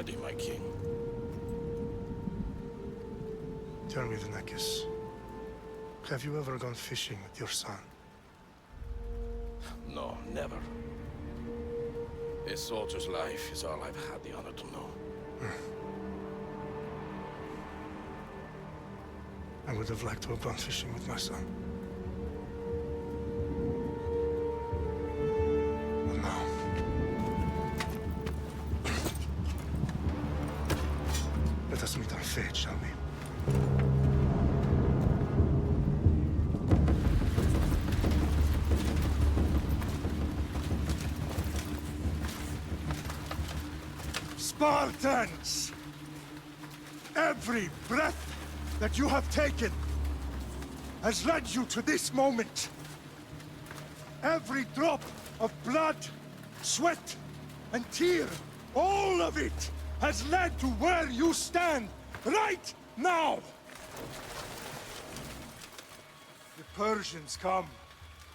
ready, my king. Tell me, Leonidas, have you ever gone fishing with your son? No, never. A soldier's life is all I've had the honor to know. I would have liked to have gone fishing with my son. But no. Let us meet on fate, shall we? Spartans! Every breath that you have taken has led you to this moment. Every drop of blood, sweat, and tear, all of it has led to where you stand right now. The Persians come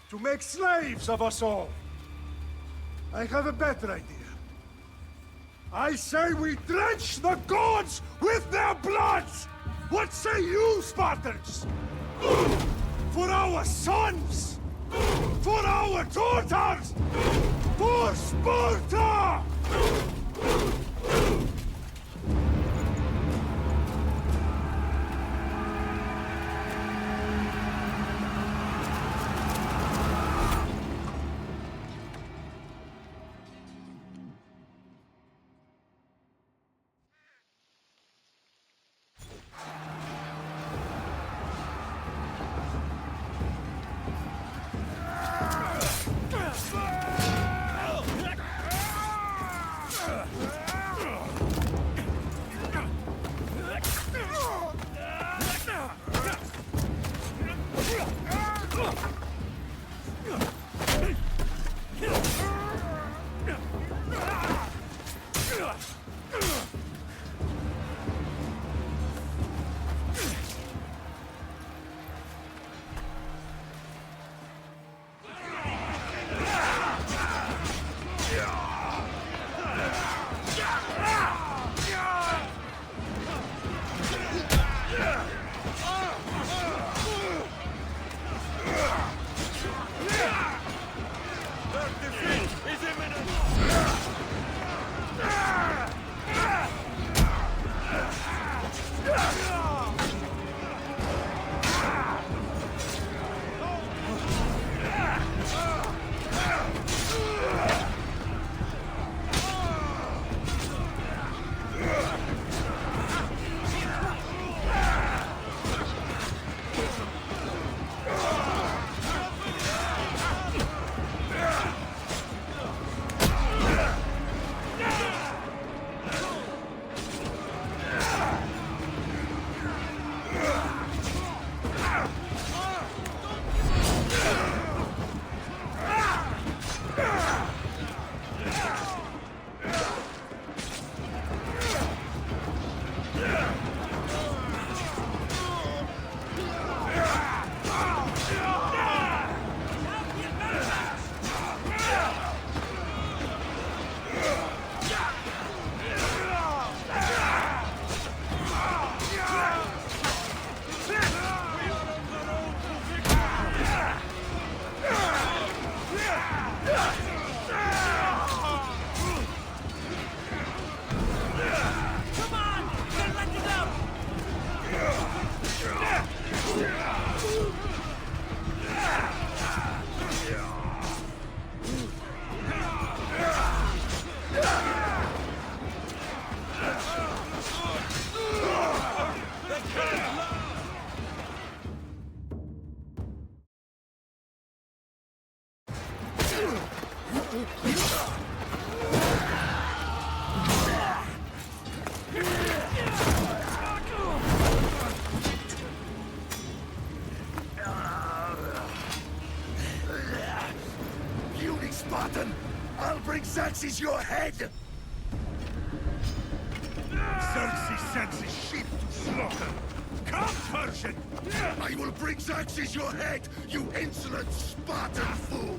to make slaves of us all. I have a better idea. I say we drench the gods with their blood! What say you, Spartans? For our sons! For our daughters! For Sparta! Spartan! I'll bring Xerxes your head! Xerxes sends his sheep to slaughter. Come, Persian! I will bring Xerxes your head, you insolent Spartan fool!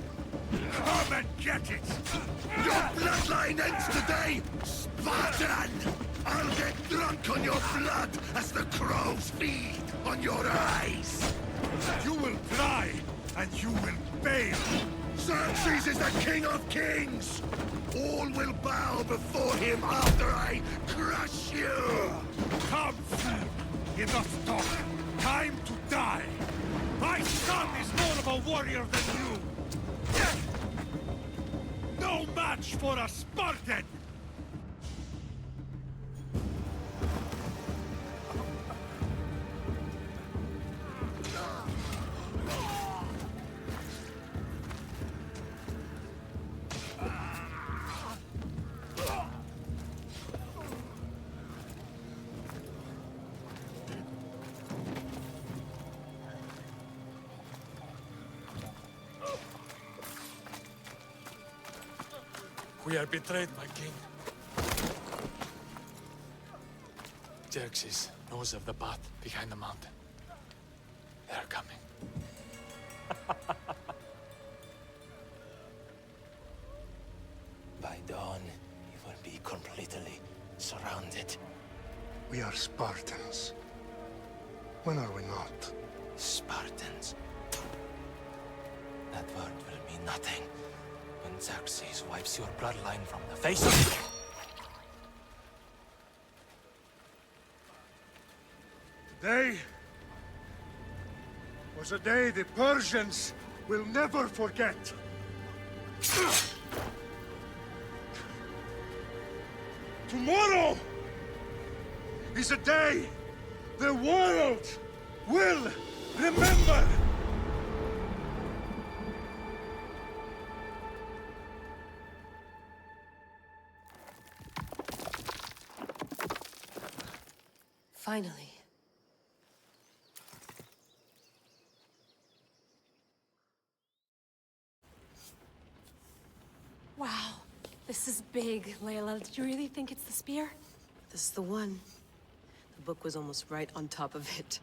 Come and get it! Your bloodline ends today, Spartan! I'll get drunk on your blood as the crows feed on your eyes! You will cry, and you will fail. Xerxes is the king of kings! All will bow before him after I crush you! Come, fool. Enough talk. Time to die. My son is more of a warrior than you. No match for a Spartan! We are betrayed, my king. Xerxes knows of the path behind the mountain. They are coming. By dawn, you will be completely surrounded. We are Spartans. When are we not? Spartans. That word will mean nothing when Xerxes wipes your bloodline from the face of... Today was a day the Persians will never forget. Tomorrow is a day the world will remember. Finally. Wow, this is big, Layla. Did you really think it's the spear? This is the one. The book was almost right on top of it.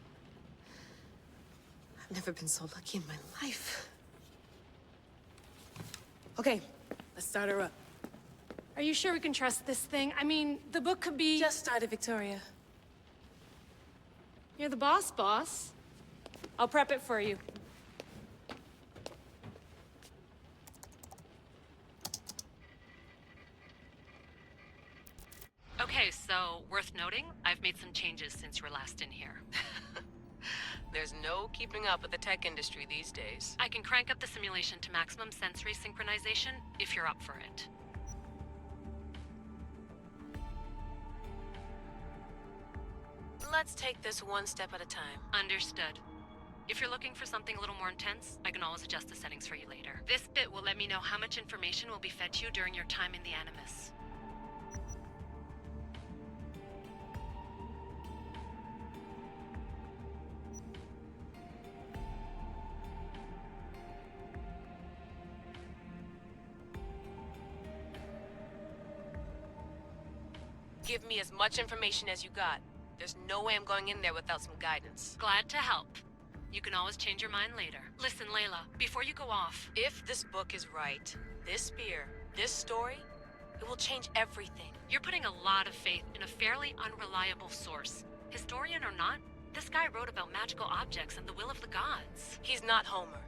I've never been so lucky in my life. Okay, let's start her up. Are you sure we can trust this thing? I mean, the book could be... Just started, Victoria. You're the boss. I'll prep it for you. Okay, so, worth noting, I've made some changes since you were last in here. There's no keeping up with the tech industry these days. I can crank up the simulation to maximum sensory synchronization, if you're up for it. Let's take this one step at a time. Understood. If you're looking for something a little more intense, I can always adjust the settings for you later. This bit will let me know how much information will be fed to you during your time in the Animus. Give me as much information as you got. There's no way I'm going in there without some guidance. Glad to help. You can always change your mind later. Listen, Layla, before you go off... If this book is right, this spear, this story, it will change everything. You're putting a lot of faith in a fairly unreliable source. Historian or not, this guy wrote about magical objects and the will of the gods. He's not Homer.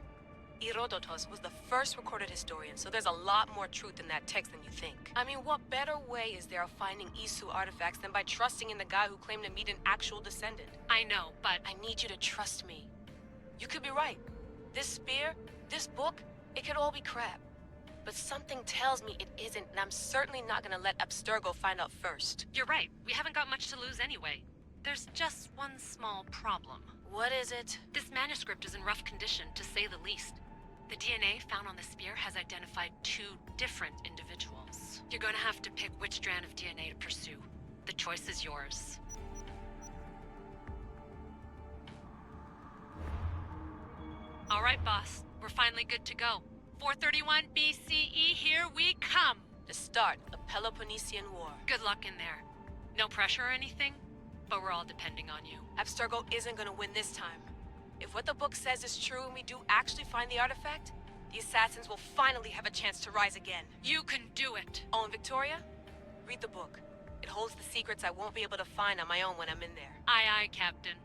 Herodotus was the first recorded historian, so there's a lot more truth in that text than you think. I mean, what better way is there of finding Isu artifacts than by trusting in the guy who claimed to meet an actual descendant? I know, but... I need you to trust me. You could be right. This spear, this book, it could all be crap. But something tells me it isn't, and I'm certainly not gonna let Abstergo find out first. You're right. We haven't got much to lose anyway. There's just one small problem. What is it? This manuscript is in rough condition, to say the least. The DNA found on the spear has identified 2 different individuals. You're gonna have to pick which strand of DNA to pursue. The choice is yours. All right, boss. We're finally good to go. 431 BCE, here we come! The start of the Peloponnesian War. Good luck in there. No pressure or anything, but we're all depending on you. Abstergo isn't gonna win this time. If what the book says is true and we do actually find the artifact, The assassins will finally have a chance to rise again. You can do it. Oh, and Victoria? Read the book. It holds the secrets I won't be able to find on my own when I'm in there. Aye, aye, Captain.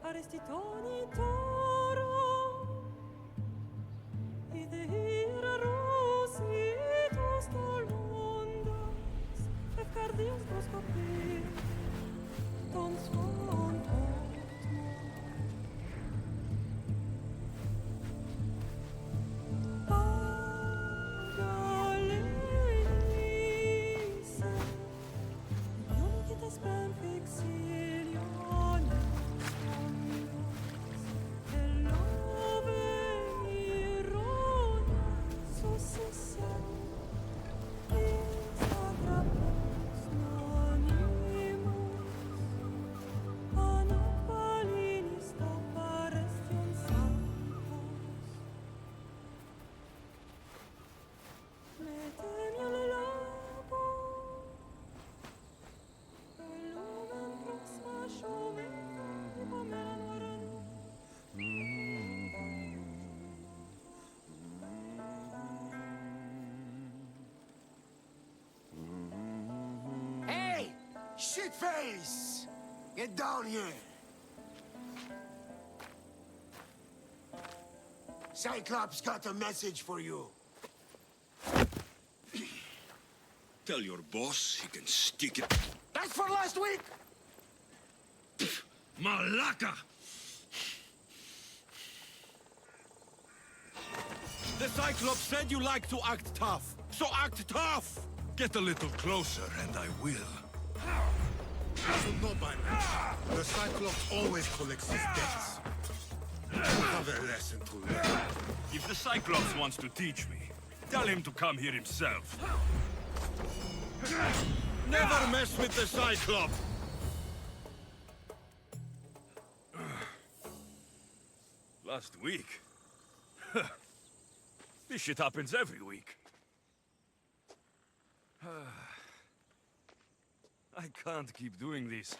Arestitoni toro, idehira rositus tolmondas, efcardius proscopir, ton son Pagaleise, non che te spem fixilion. Shitface! Get down here! Cyclops got a message for you. Tell your boss he can stick it. That's for last week! Malaka! The Cyclops said you like to act tough, so act tough! Get a little closer and I will. You should know by now. The Cyclops always collects his debts. You have a lesson to learn. If the Cyclops wants to teach me, tell him to come here himself. Never mess with the Cyclops! Last week? This shit happens every week. I can't keep doing this.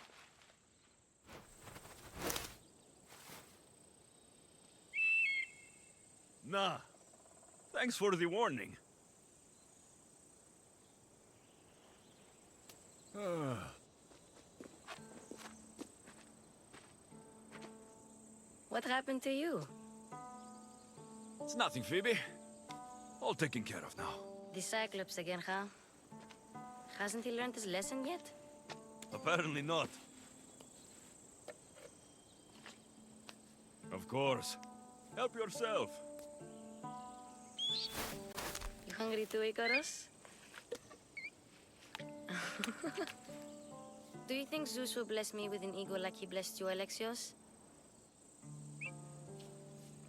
Nah. Thanks for the warning. What happened to you? It's nothing, Phoebe. All taken care of now. The Cyclops again, huh? Hasn't he learned his lesson yet? Apparently not. Of course. Help yourself. You hungry too, Icarus? Do you think Zeus will bless me with an ego like he blessed you, Alexios?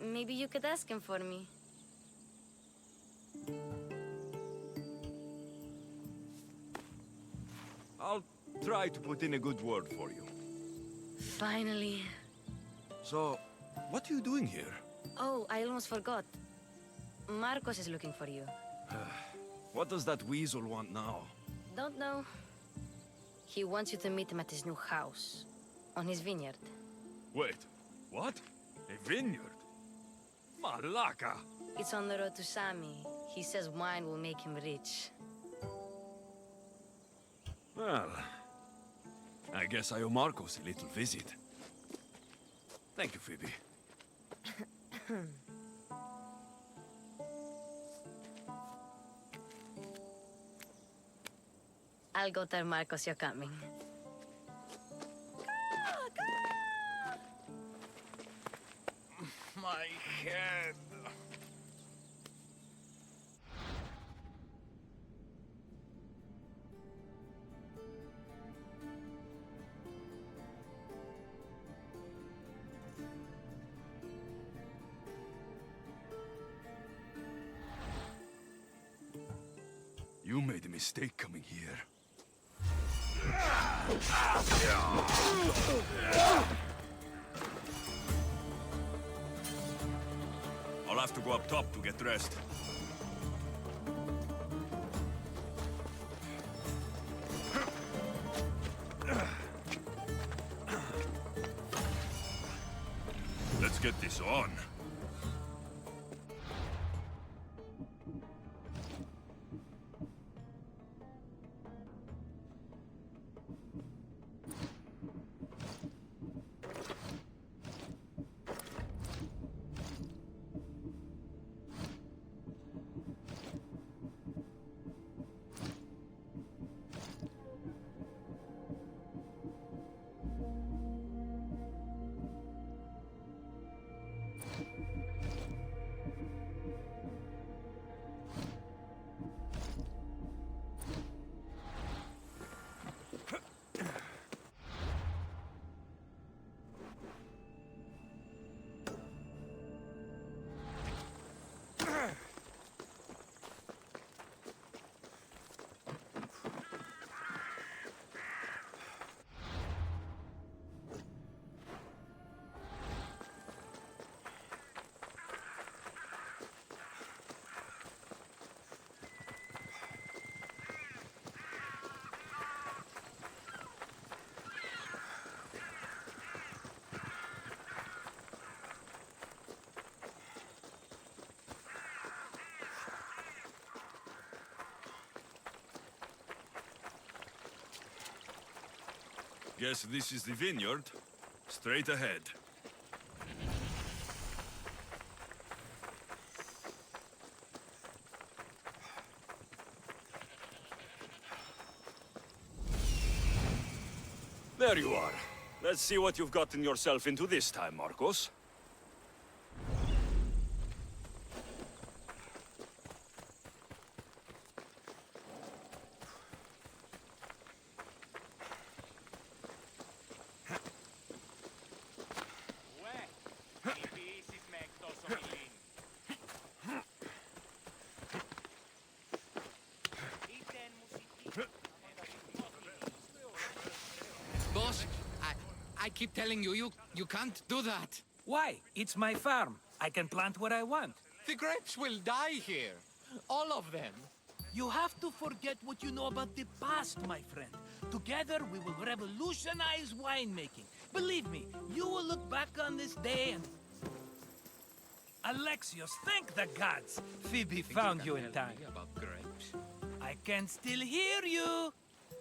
Maybe you could ask him for me. I'll try to put in a good word for you. Finally. So, what are you doing here? Oh, I almost forgot. Marcos is looking for you. What does that weasel want now? Don't know. He wants you to meet him at his new house. On his vineyard. Wait, what? A vineyard? Malaka! It's on the road to Sami. He says wine will make him rich. Well, I guess I owe Marcos a little visit. Thank you, Phoebe. I'll go tell Marcos you're coming. My head. You made a mistake coming here. I'll have to go up top to get dressed. Let's get this on. Guess this is the vineyard. Straight ahead. There you are. Let's see what you've gotten yourself into this time, Marcos. Boss, I keep telling you, you can't do that. Why? It's my farm. I can plant what I want. The grapes will die here. All of them. You have to forget what you know about the past, my friend. Together, we will revolutionize winemaking. Believe me, you will look back on this day and... Alexios, thank the gods! Phoebe found you in time. About grapes? I can still hear you!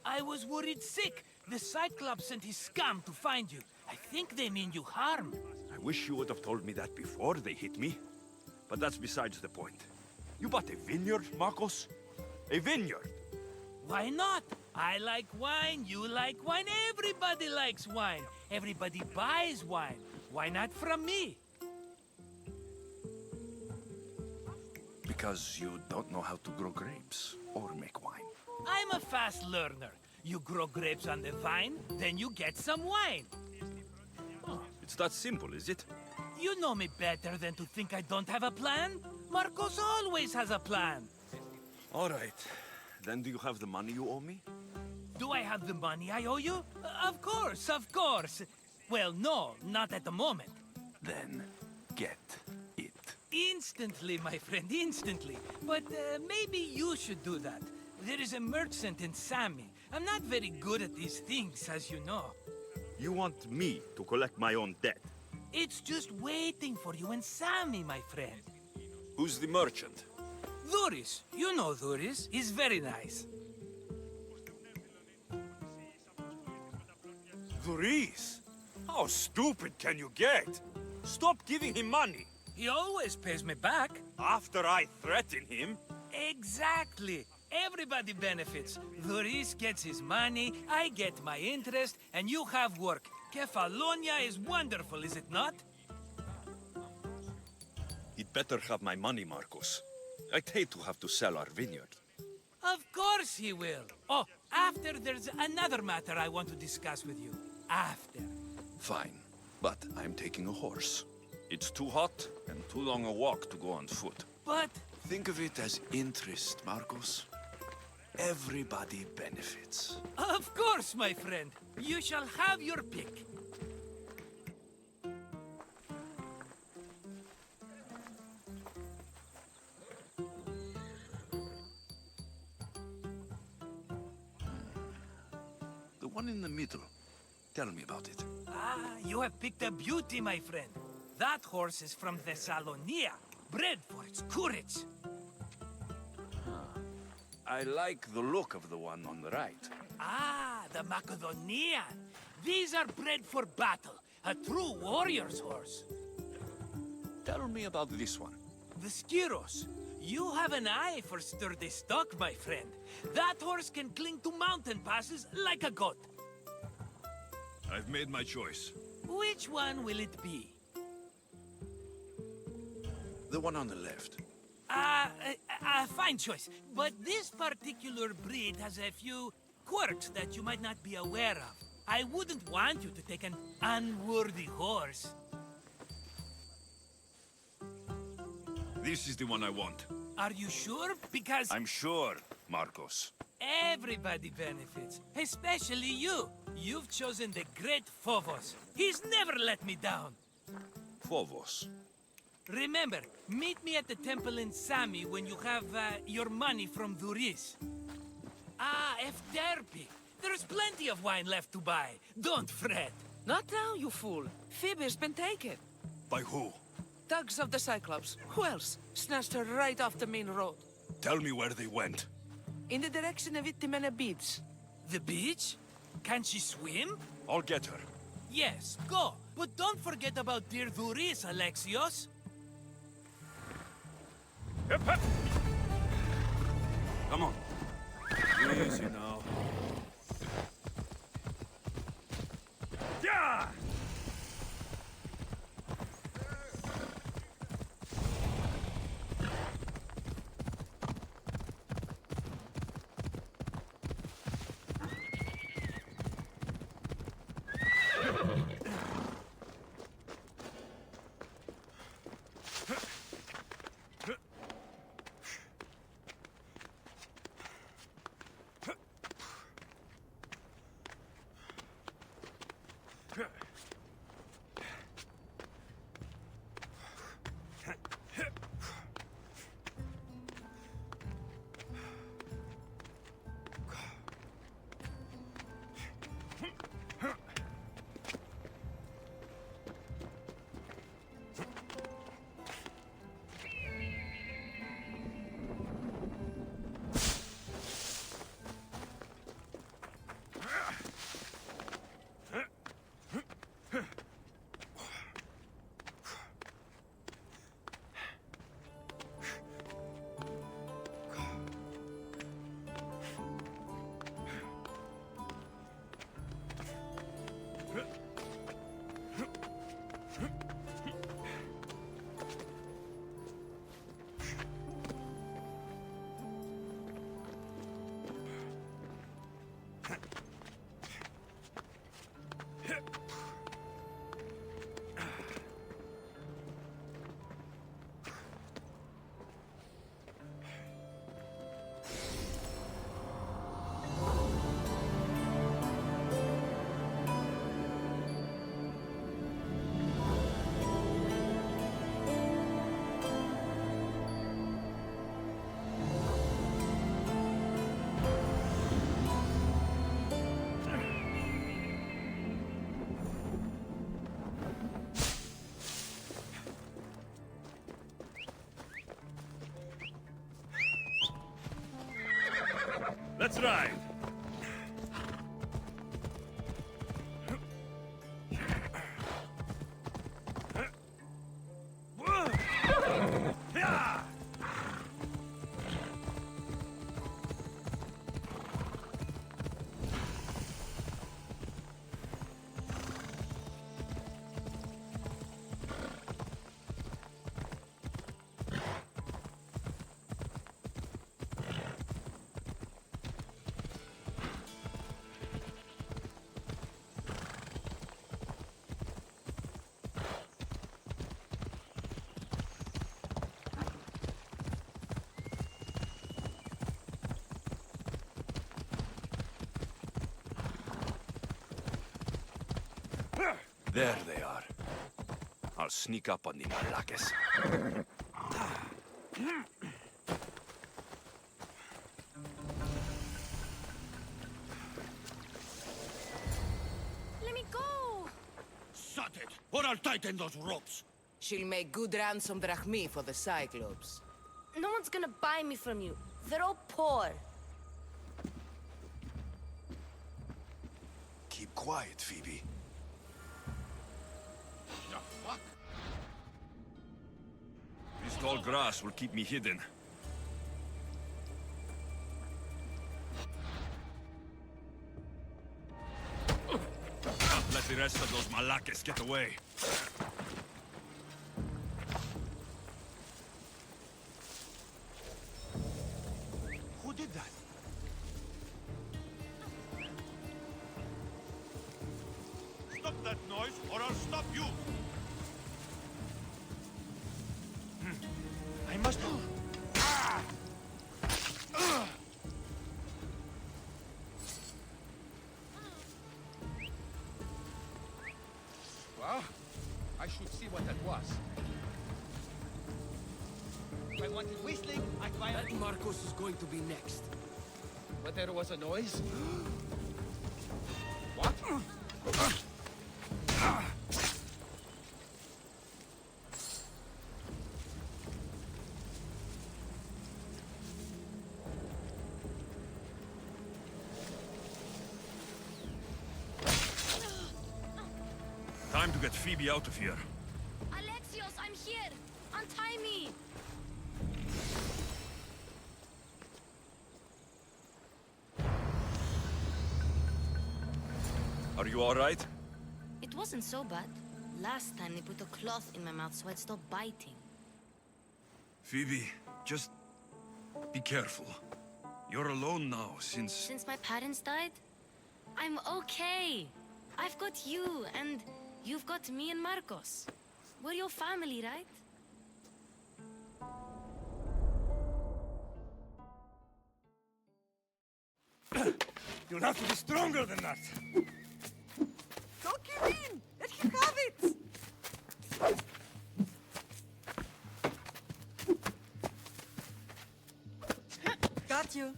I was worried sick. The Cyclops sent his scum to find you. I think they mean you harm. I wish you would have told me that before they hit me. But that's besides the point. You bought a vineyard, Marcos? A vineyard? Why not? I like wine, you like wine, everybody likes wine. Everybody buys wine. Why not from me? Because you don't know how to grow grapes or make wine. I'm a fast learner. You grow grapes on the vine, then you get some wine. Oh, it's that simple, is it? You know me better than to think I don't have a plan. Marcos always has a plan. All right. Then do you have the money you owe me? Do I have the money I owe you? Of course, of course. Well, no, not at the moment. Then get it. Instantly, my friend, instantly. But maybe you should do that. There is a merchant in Sami. I'm not very good at these things, as you know. You want me to collect my own debt? It's just waiting for you in Sami, my friend. Who's the merchant? Dhuris. You know Dhuris. He's very nice. Dhuris? How stupid can you get? Stop giving him money. He always pays me back. After I threaten him? Exactly. Everybody benefits. Dhuris gets his money, I get my interest, and you have work. Kefalonia is wonderful, is it not? He'd better have my money, Marcos. I'd hate to have to sell our vineyard. Of course he will. Oh, after there's another matter I want to discuss with you. After. Fine, but I'm taking a horse. It's too hot and too long a walk to go on foot. But... Think of it as interest, Marcos. Everybody benefits. Of course, my friend. You shall have your pick. little. Tell me about it. Ah, you have picked a beauty, my friend. That horse is from Thessalonia, bred for its courage. I like the look of the one on the right. Ah, the Macedonian. These are bred for battle, a true warrior's horse. Tell me about this one. The Skyros. You have an eye for sturdy stock, my friend. That horse can cling to mountain passes like a goat. I've made my choice. Which one will it be? The one on the left. Fine choice. But this particular breed has a few quirks that you might not be aware of. I wouldn't want you to take an unworthy horse. This is the one I want. Are you sure? Because I'm sure, Marcos. everybody benefits, especially you. You've chosen the great Phobos. He's never let me down. Phobos. Remember, meet me at the temple in Sami when you have your money from Duris. Ah, Efterpi. There's plenty of wine left to buy. Don't fret. Not now, you fool. Phoebe's been taken. By who? Thugs of the Cyclops. Who else? Snatched her right off the main road. Tell me where they went. In the direction of Itimena Beach. The beach? Can she swim? I'll get her. Yes, go. But don't forget about dear Duris, Alexios. Come on. Easy now. Yeah! Let's ride. There they are. I'll sneak up on the Malakes. it, or I'll tighten those ropes. She'll make good ransom drachmi for the Cyclops. No one's gonna buy me from you. They're all poor. Keep quiet, Phoebe. The fuck? This tall grass will keep me hidden. Let the rest of those malakes get away. Who did that? Stop that noise, or I'll stop you! I must... Well, I should see what that was. If I wanted whistling, I'd buy That Marcos is going to be next. But there was a noise? What? Time to get Phoebe out of here. Alexios, I'm here! Untie me! Are you all right? It wasn't so bad. Last time they put a cloth in my mouth so I'd stop biting. Phoebe, just be careful. You're alone now since... Since my parents died? I'm okay. I've got you, and you've got me and Marcos. We're your family, right? You'll have to be stronger than that. Don't give in! Let him have it! Got you.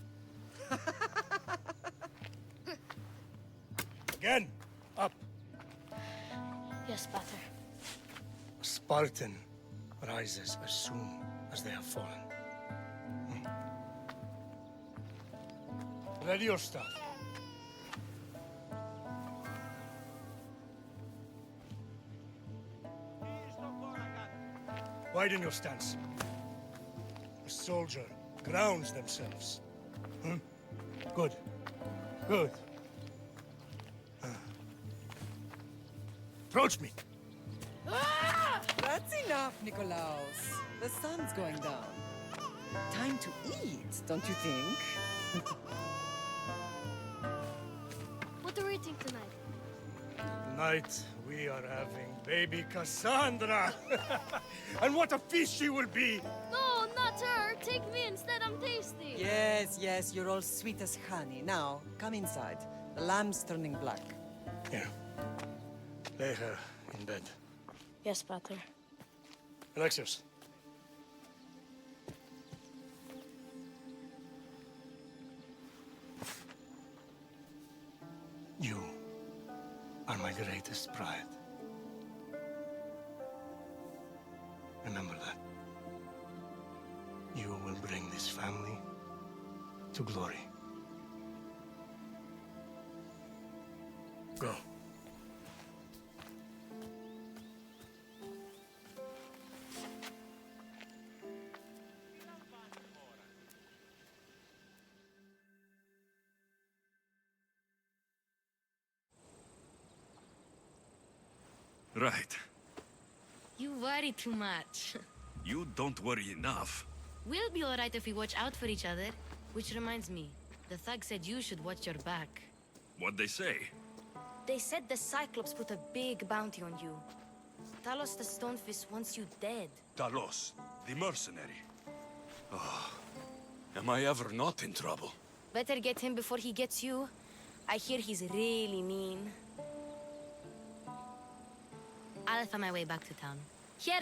Again! Up! Yes, Pater. A Spartan rises as soon as they have fallen. Ready your staff. Widen your stance. A soldier grounds themselves. Good. Good. Approach me. That's enough, Nikolaos. The sun's going down. Time to eat, don't you think? What are we eating tonight? Tonight, we are having baby Kassandra. And what a feast she will be! No, not her! Take me instead, I'm tasty! Yes, yes, you're all sweet as honey. Now, come inside. The lamb's turning black. Here. Lay her in bed. Yes, Pater. Alexios. You are my greatest pride. Remember that. You will bring this family to glory. Go. Right. You worry too much. You don't worry enough. We'll be alright if we watch out for each other. Which reminds me, the thug said you should watch your back. What'd they say? They said the Cyclops put a big bounty on you. Talos the Stonefist wants you dead. Talos, the mercenary. Oh, am I ever not in trouble? Better get him before he gets you. I hear he's really mean. I'll find my way back to town. Here!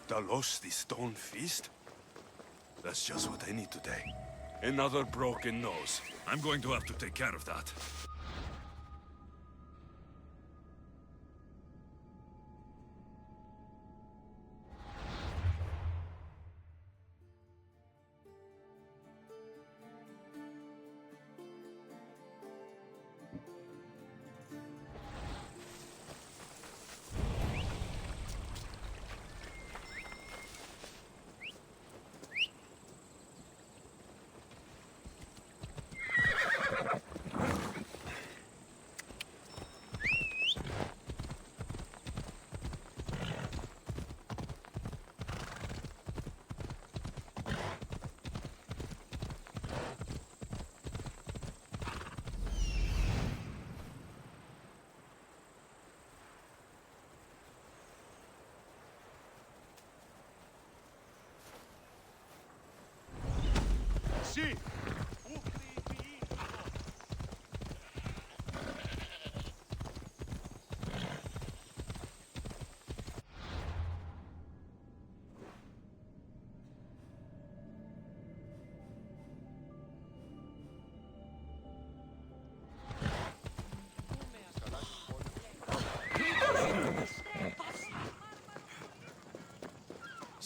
Talos, the stone fist? That's just what I need today. Another broken nose. I'm going to have to take care of that.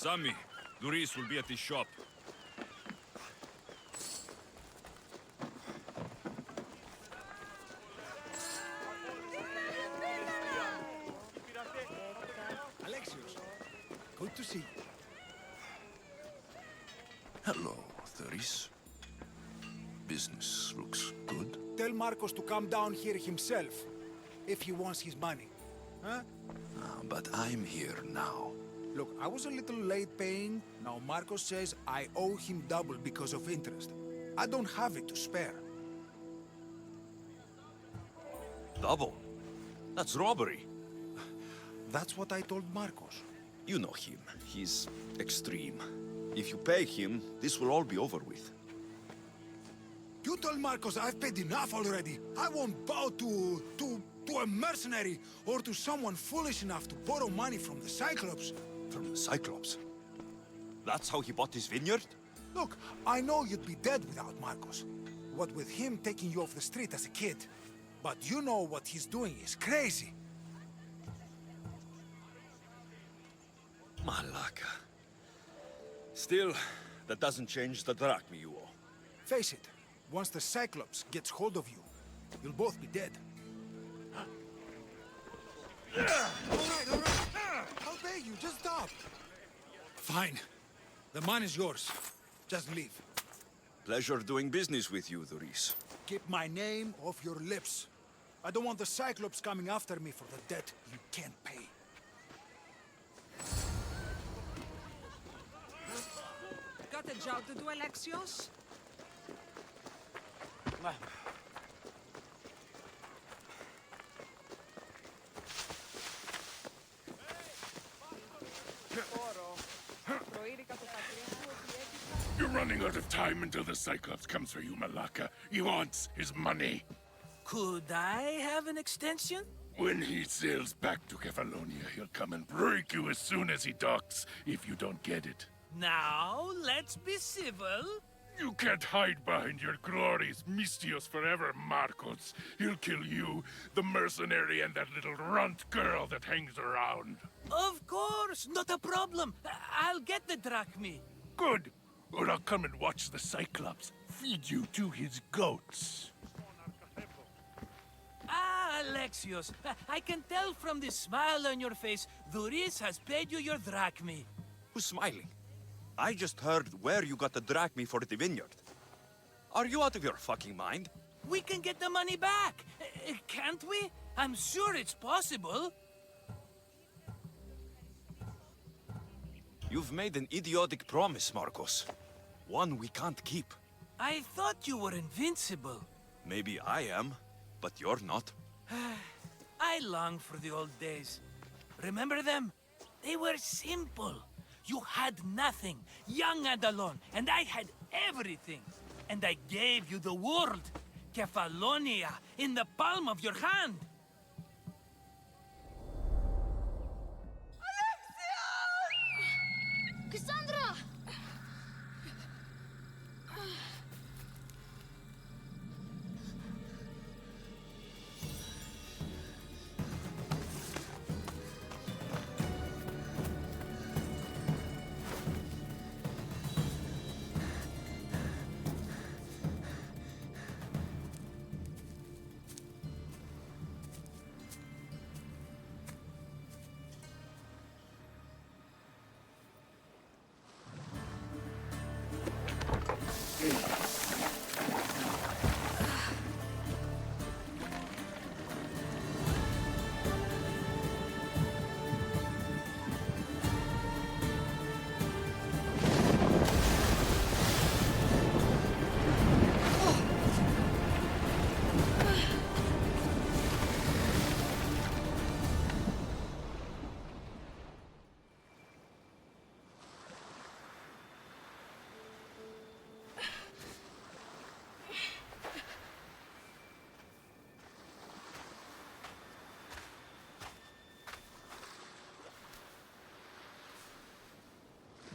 Sammy, Duris will be at his shop. Alexios, good to see you. Hello, Duris. Business looks good. Tell Marcos to come down here himself, if he wants his money. Huh? But I'm here now. Look, I was a little late paying. Now Marcos says I owe him double because of interest. I don't have it to spare. Double? That's robbery. That's what I told Marcos. You know him. He's extreme. If you pay him, this will all be over with. You told Marcos I've paid enough already. I won't bow to a mercenary or to someone foolish enough to borrow money from the Cyclops. From the Cyclops? That's how he bought his vineyard? Look, I know you'd be dead without Marcos. What with him taking you off the street as a kid. But you know what he's doing is crazy. Malaka. Still, that doesn't change the drachma you owe. Face it, once the Cyclops gets hold of you, you'll both be dead. All right. I'll pay you, just stop. Fine. The man is yours. Just leave. Pleasure doing business with you, Duris. Keep my name off your lips. I don't want the Cyclops coming after me for the debt you can't pay. Got a job to do, Alexios? You're running out of time until the Cyclops comes for you, Malaka. He wants his money. Could I have an extension? When he sails back to Kefalonia, he'll come and break you as soon as he docks, if you don't get it. Now, let's be civil. You can't hide behind your glories, Mystios forever, Marcos. He'll kill you, the mercenary, and that little runt girl that hangs around. Of course, not a problem. I'll get the drachma. Good. Or I'll come and watch the Cyclops feed you to his goats. Ah, Alexios, I can tell from the smile on your face, Duris has paid you your drachma. Who's smiling? I just heard where you got the drachma for the vineyard. Are you out of your fucking mind? We can get the money back, can't we? I'm sure it's possible. You've made an idiotic promise, Marcos. One we can't keep. I thought you were invincible. Maybe I am, but you're not. I long for the old days. Remember them? They were simple. You had nothing, young and alone, and I had everything. And I gave you the world, Kefalonia, in the palm of your hand. Kassandra!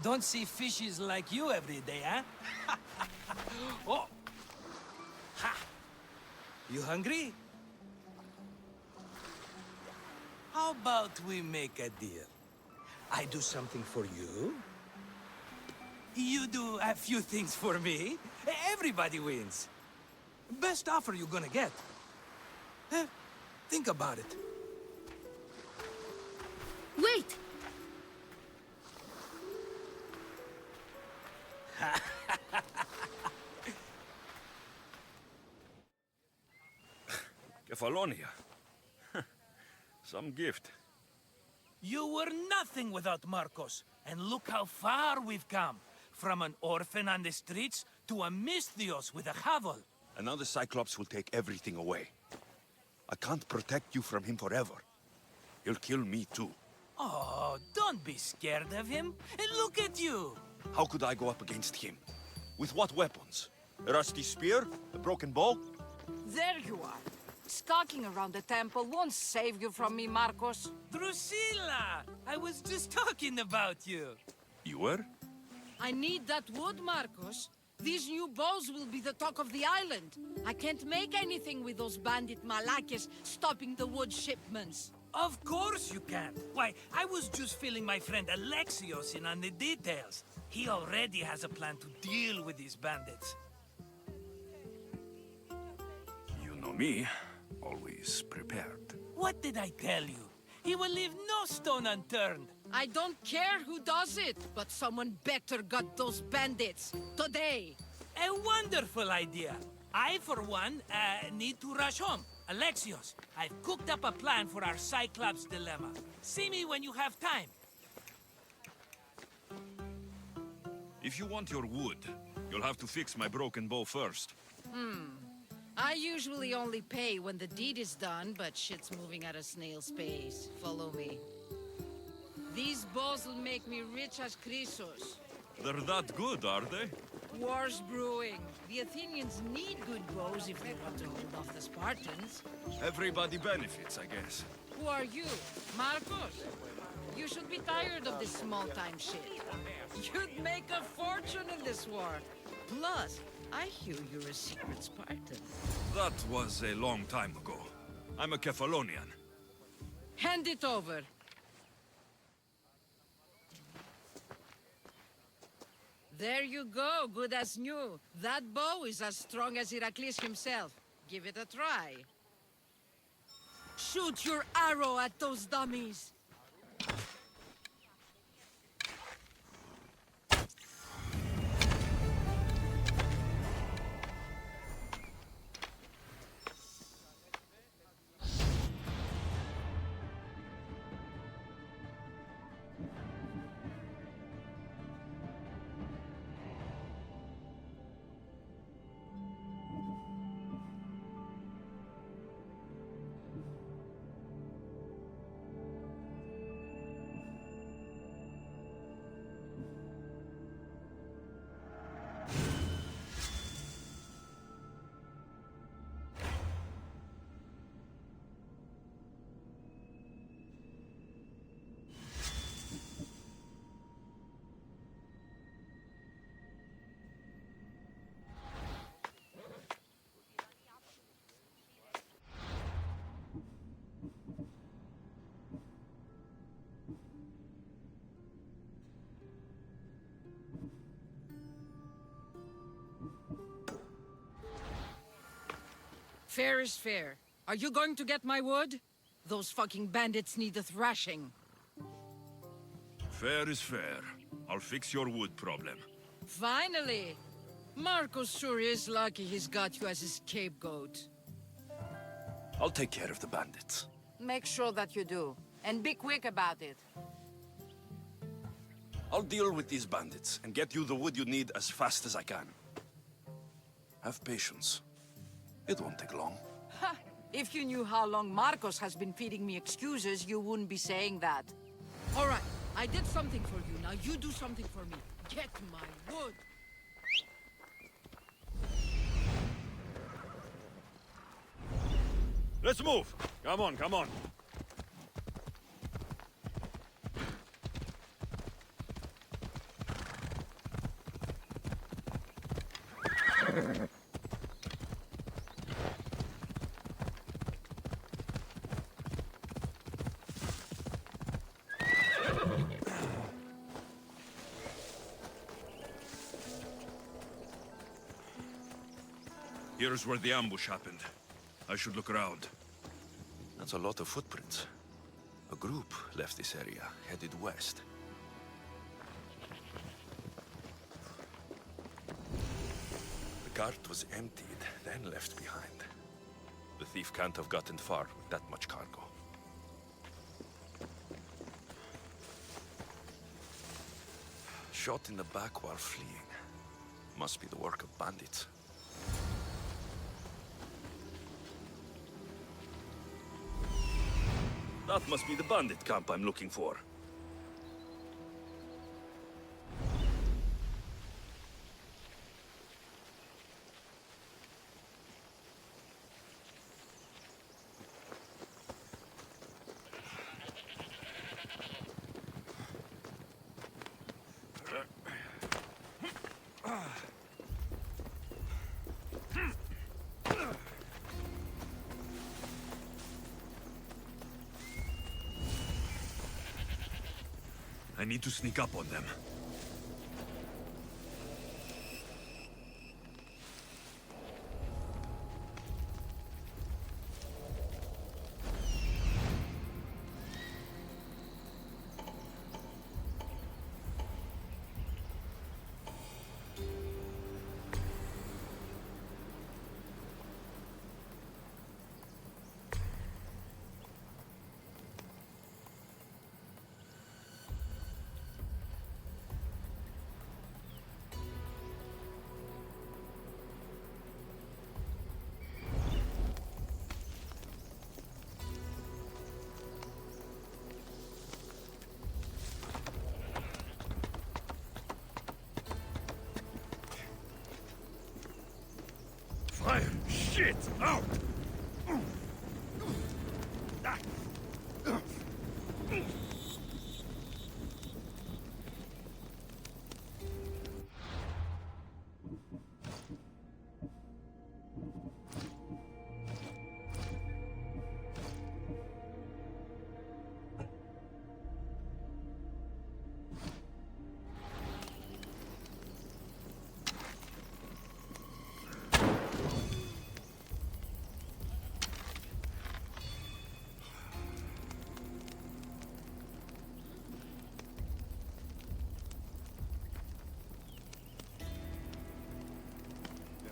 Don't see fishes like you every day, huh? Oh! Ha! You hungry? How about we make a deal? I do something for you, You do a few things for me. Everybody wins. Best offer you're gonna get. Think about it. Wait! Kefalonia. Some gift. You were nothing without Marcos. And look how far we've come. From an orphan on the streets to a Misthios with a hovel. And now the Cyclops will take everything away. I can't protect you from him forever. He'll kill me too. Oh, don't be scared of him. And look at you. How could I go up against him? With what weapons? A rusty spear? A broken bow? There you are. Skulking around the temple won't save you from me, Marcos. Drusilla! I was just talking about you. You were? I need that wood, Marcos. These new bows will be the talk of the island. I can't make anything with those bandit Malakes stopping the wood shipments. Of course you can. Why, I was just filling my friend Alexios in on the details. He already has a plan to deal with these bandits. You know me. Always prepared. What did I tell you? He will leave no stone unturned. I don't care who does it, but someone better got those bandits. Today. A wonderful idea. I, for one, need to rush home. Alexios, I've cooked up a plan for our Cyclops dilemma. See me when you have time. If you want your wood, you'll have to fix my broken bow first. I usually only pay when the deed is done, but shit's moving at a snail's pace. Follow me. These bows will make me rich as Chrysos. They're that good, are they? War's brewing. The Athenians need good bows if they want to hold off the Spartans. Everybody benefits, I guess. Who are you? Marcos? You should be tired of this small-time shit. You'd make a fortune in this war. Plus, I hear you're a secret Spartan. That was a long time ago. I'm a Kefalonian. Hand it over. There you go, good as new. That bow is as strong as Heracles himself. Give it a try. Shoot your arrow at those dummies. Fair is fair. Are you going to get my wood? Those fucking bandits need a thrashing. Fair is fair. I'll fix your wood problem. Finally! Marcos sure is lucky he's got you as his scapegoat. I'll take care of the bandits. Make sure that you do. And be quick about it. I'll deal with these bandits and get you the wood you need as fast as I can. Have patience. It won't take long. Ha! If you knew how long Marcos has been feeding me excuses, you wouldn't be saying that. All right, I did something for you. Now you do something for me. Get my wood. Let's move! Come on, come on. Here's where the ambush happened. I should look around. That's a lot of footprints. A group left this area, headed west. The cart was emptied, then left behind. The thief can't have gotten far with that much cargo. Shot in the back while fleeing. Must be the work of bandits. That must be the bandit camp I'm looking for. I need to sneak up on them. Fire! Shit! Out!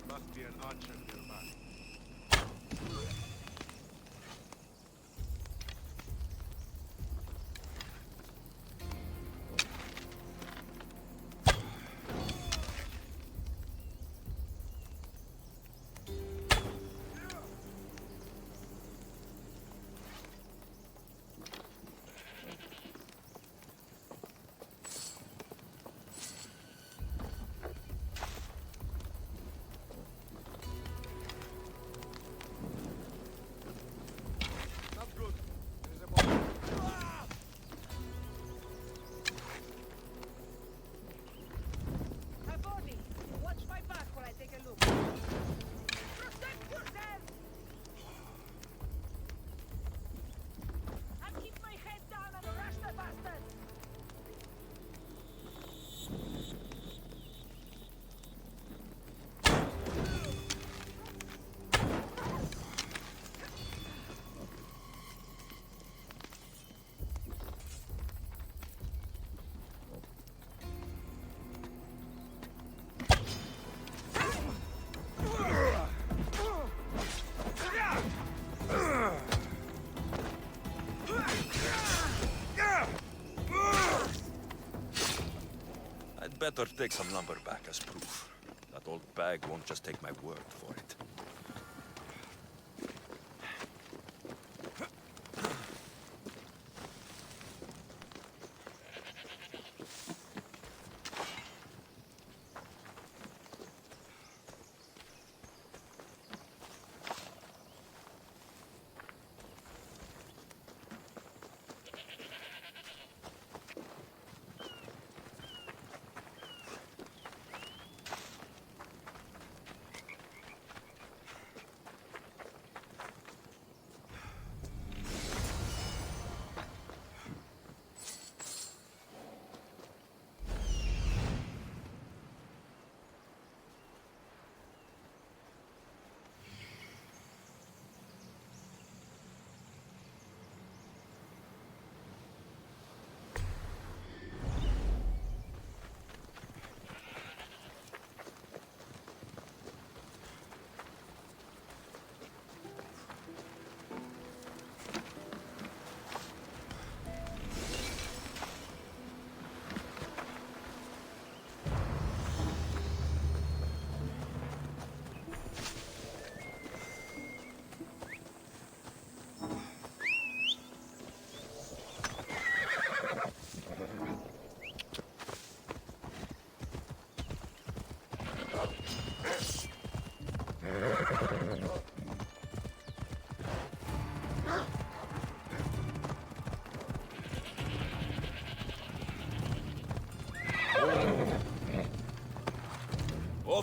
Must be an archer nearby. Better take some lumber back as proof. That old bag won't just take my word for it.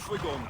Off we go now.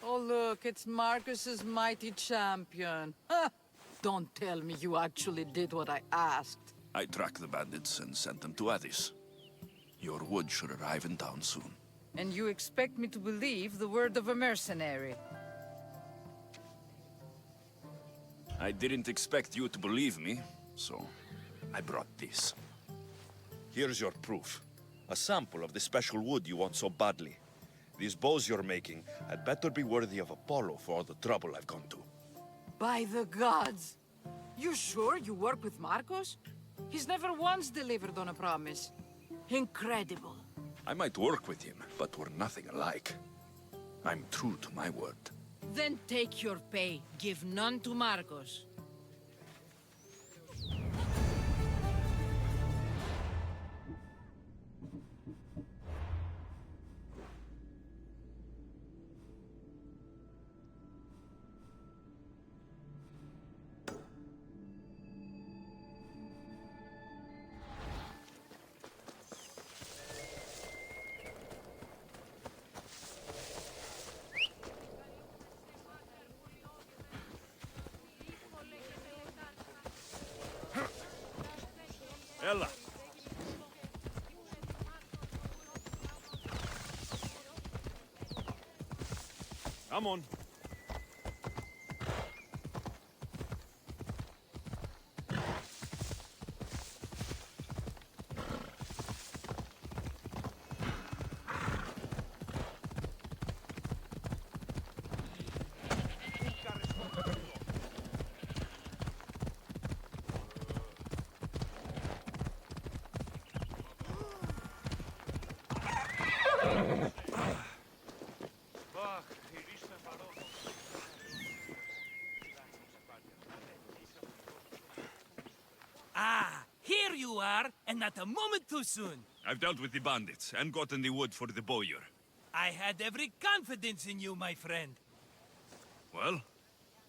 Oh, look, it's Marcus's mighty champion. Ha! Don't tell me you actually did what I asked. I tracked the bandits and sent them to Athens. Your wood should arrive in town soon. And you expect me to believe the word of a mercenary? I didn't expect you to believe me, so I brought this. Here's your proof. A sample of the special wood you want so badly. These bows you're making had better be worthy of Apollo for all the trouble I've gone to. By the gods! You sure you work with Marcos? He's never once delivered on a promise. Incredible. I might work with him, but we're nothing alike. I'm true to my word. Then take your pay. Give none to Marcos. Ella! Come on. Ah, here you are, and not a moment too soon. I've dealt with the bandits and gotten the wood for the bowyer. I had every confidence in you, my friend. Well,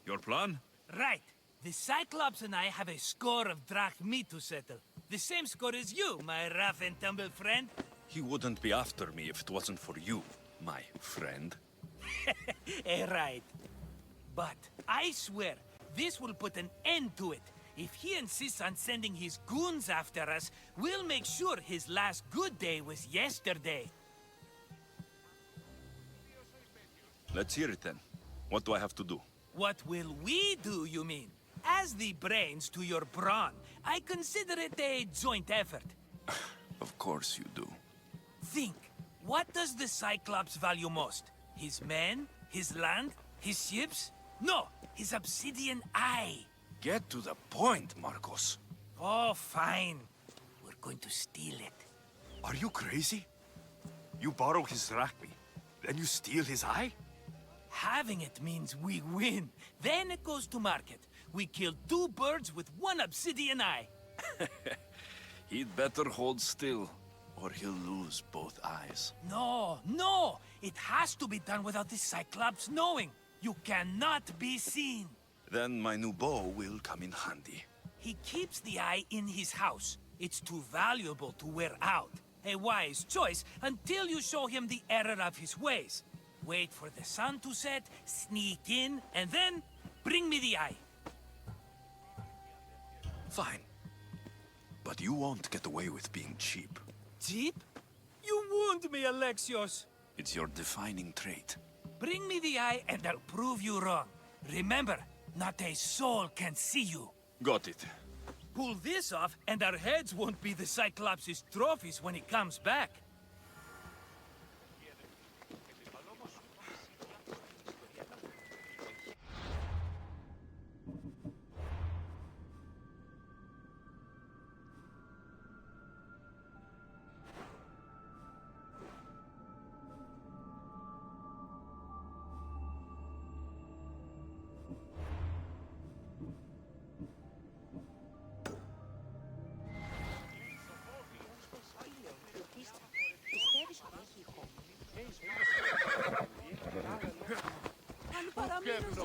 your plan? Right. The Cyclops and I have a score of drachmi to settle. The same score as you, my rough and tumble friend. He wouldn't be after me if it wasn't for you, my friend. Right. But I swear, this will put an end to it. If he insists on sending his goons after us, we'll make sure his last good day was yesterday. Let's hear it then. What do I have to do? What will we do, you mean? As the brains to your brawn, I consider it a joint effort. Of course you do. Think, what does the Cyclops value most? His men? His land? His ships? No, his obsidian eye. Get to the point, Marcos. Oh, fine. We're going to steal it. Are you crazy? You borrow his drachmi, then you steal his eye? Having it means we win. Then it goes to market. We kill 2 birds with 1 obsidian eye. He'd better hold still, or he'll lose both eyes. No, no! It has to be done without the Cyclops knowing. You cannot be seen. Then my new bow will come in handy. He keeps the eye in his house. It's too valuable to wear out. A wise choice until you show him the error of his ways. Wait for the sun to set, sneak in, and then bring me the eye. Fine. But you won't get away with being cheap. Cheap? You wound me, Alexios. It's your defining trait. Bring me the eye and I'll prove you wrong. Remember, not a soul can see you. Got it. Pull this off and our heads won't be the Cyclops' trophies when he comes back.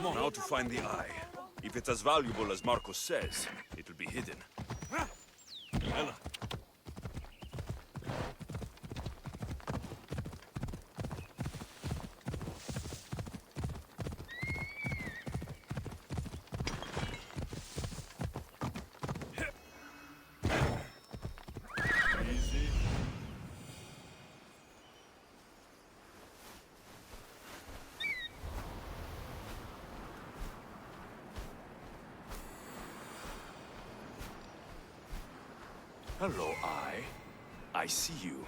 Come on. Now to find the eye. If it's as valuable as Marcos says, it'll be hidden. Ella. Hello, Eye. I see you.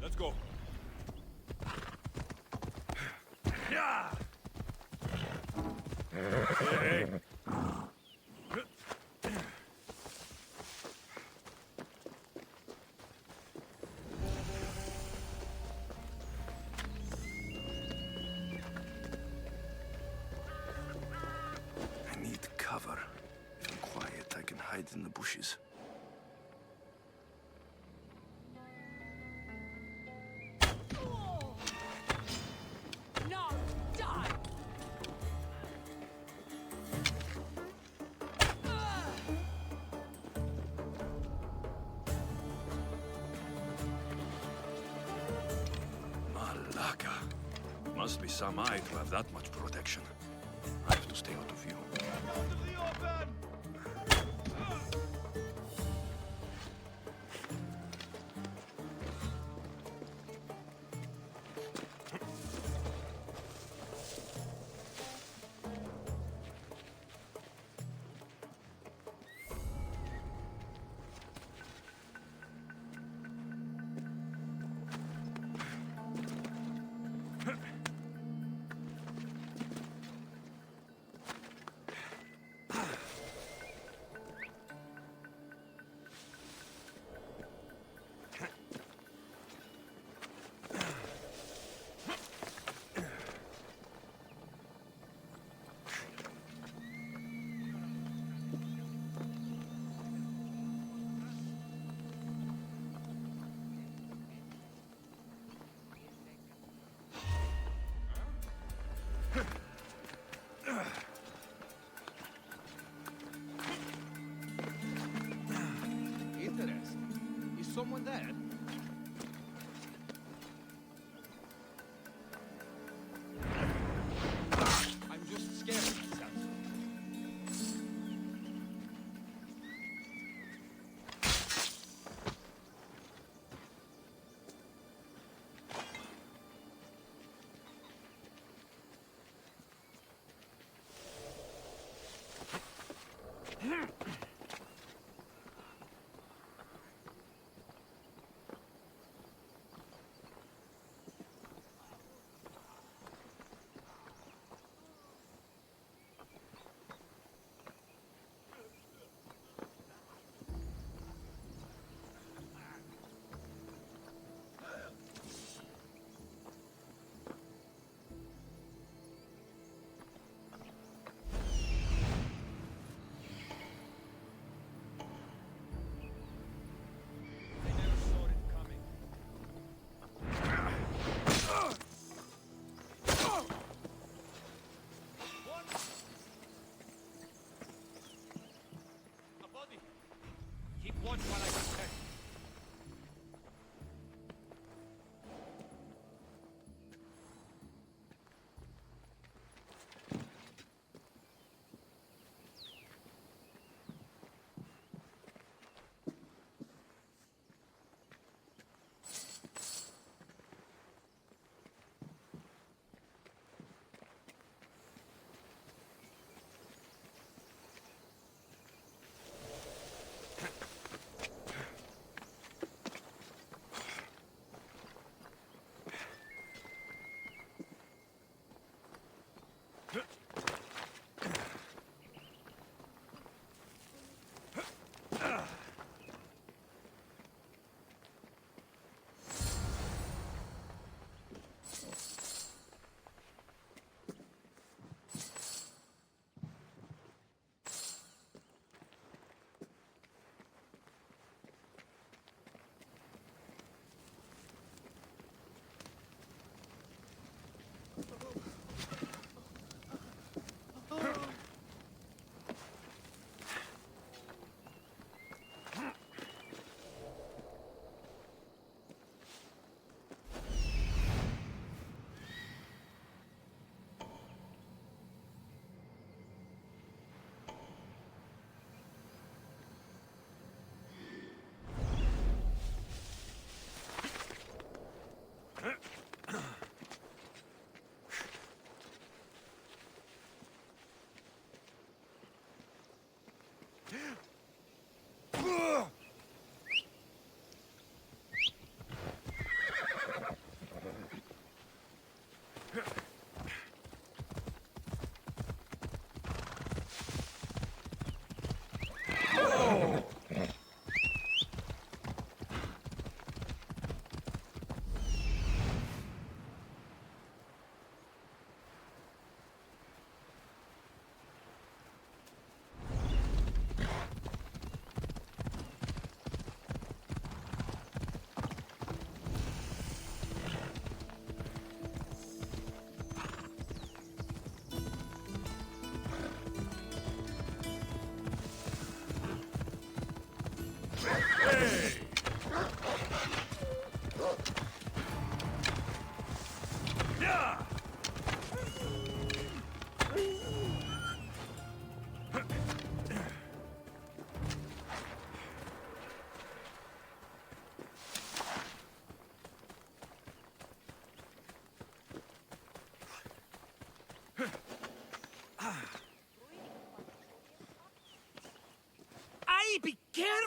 Let's go. Yeah. Hey. I need cover. If I'm quiet, I can hide in the bushes. Must be some eye to have that much protection. I have to stay out of view. Interesting. Is someone there? I'm just scared of myself. Keep watch while I protect.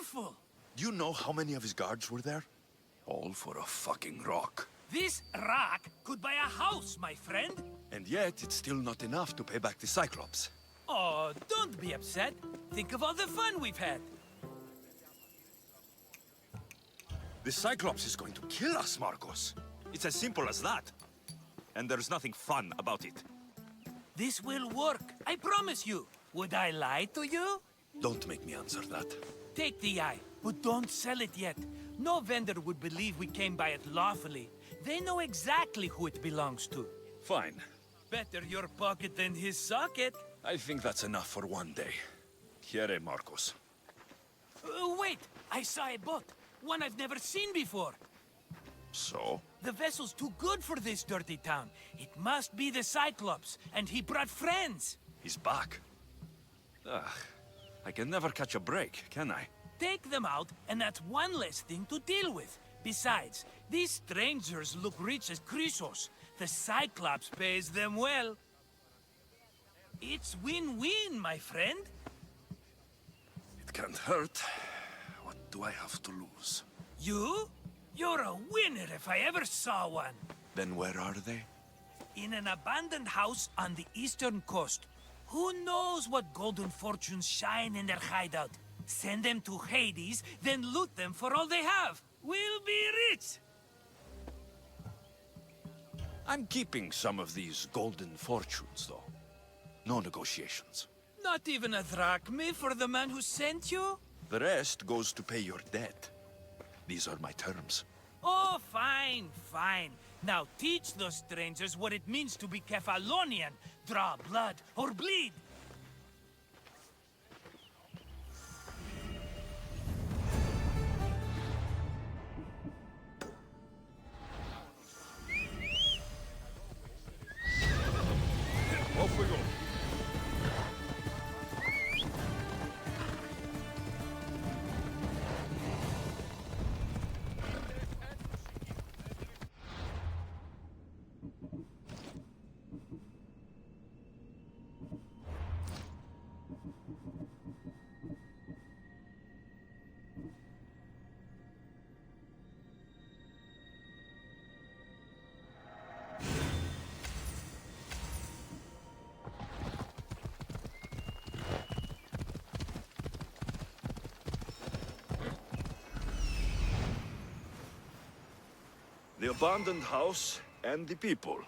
powerful! Do you know how many of his guards were there? All for a fucking rock. This rock could buy a house, my friend. And yet, it's still not enough to pay back the Cyclops. Oh, don't be upset. Think of all the fun we've had. The Cyclops is going to kill us, Marcos. It's as simple as that. And there's nothing fun about it. This will work, I promise you. Would I lie to you? Don't make me answer that. Take the eye, but don't sell it yet. No vendor would believe we came by it lawfully. They know exactly who it belongs to. Fine. Better your pocket than his socket. I think that's enough for one day. Here, Marcos. Wait! I saw a boat. One I've never seen before. So? The vessel's too good for this dirty town. It must be the Cyclops, and he brought friends. He's back. Ugh. I can never catch a break, can I? Take them out, and that's one less thing to deal with. Besides, these strangers look rich as Chrysos. The Cyclops pays them well. It's win-win, my friend. It can't hurt. What do I have to lose? You? You're a winner if I ever saw one. Then where are they? In an abandoned house on the eastern coast. Who knows what golden fortunes shine in their hideout? Send them to Hades, then loot them for all they have. We'll be rich! I'm keeping some of these golden fortunes, though. No negotiations. Not even a drachme for the man who sent you? The rest goes to pay your debt. These are my terms. Oh, fine, fine. Now teach those strangers what it means to be Kephalonian. Draw blood or bleed. Off we go. The abandoned house and the people.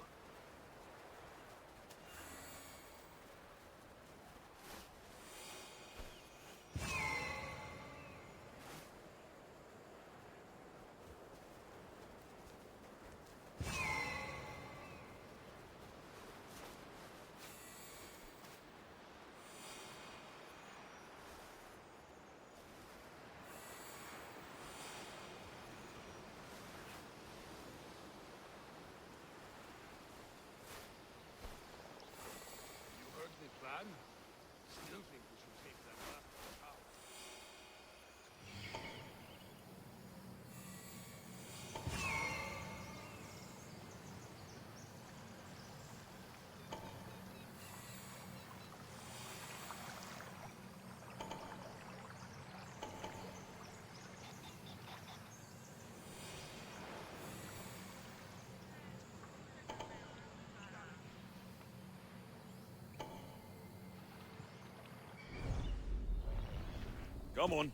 Still think we should take that last one out. Come on.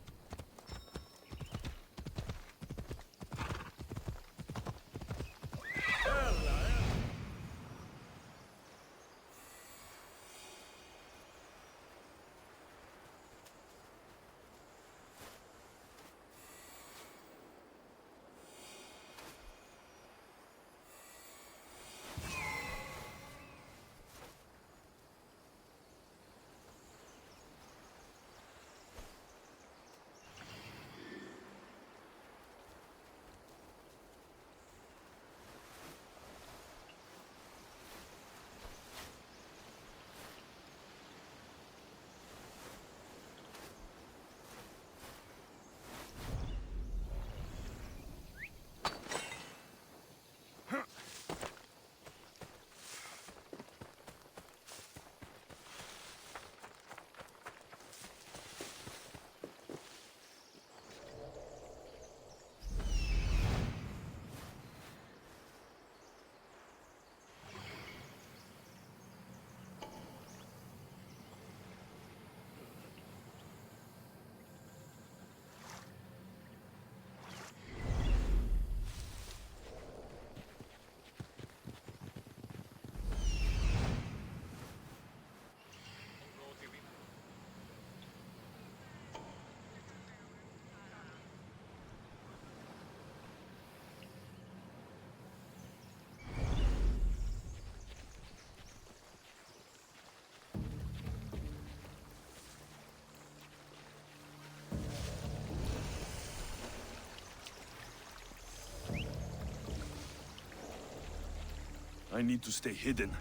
I need to stay hidden.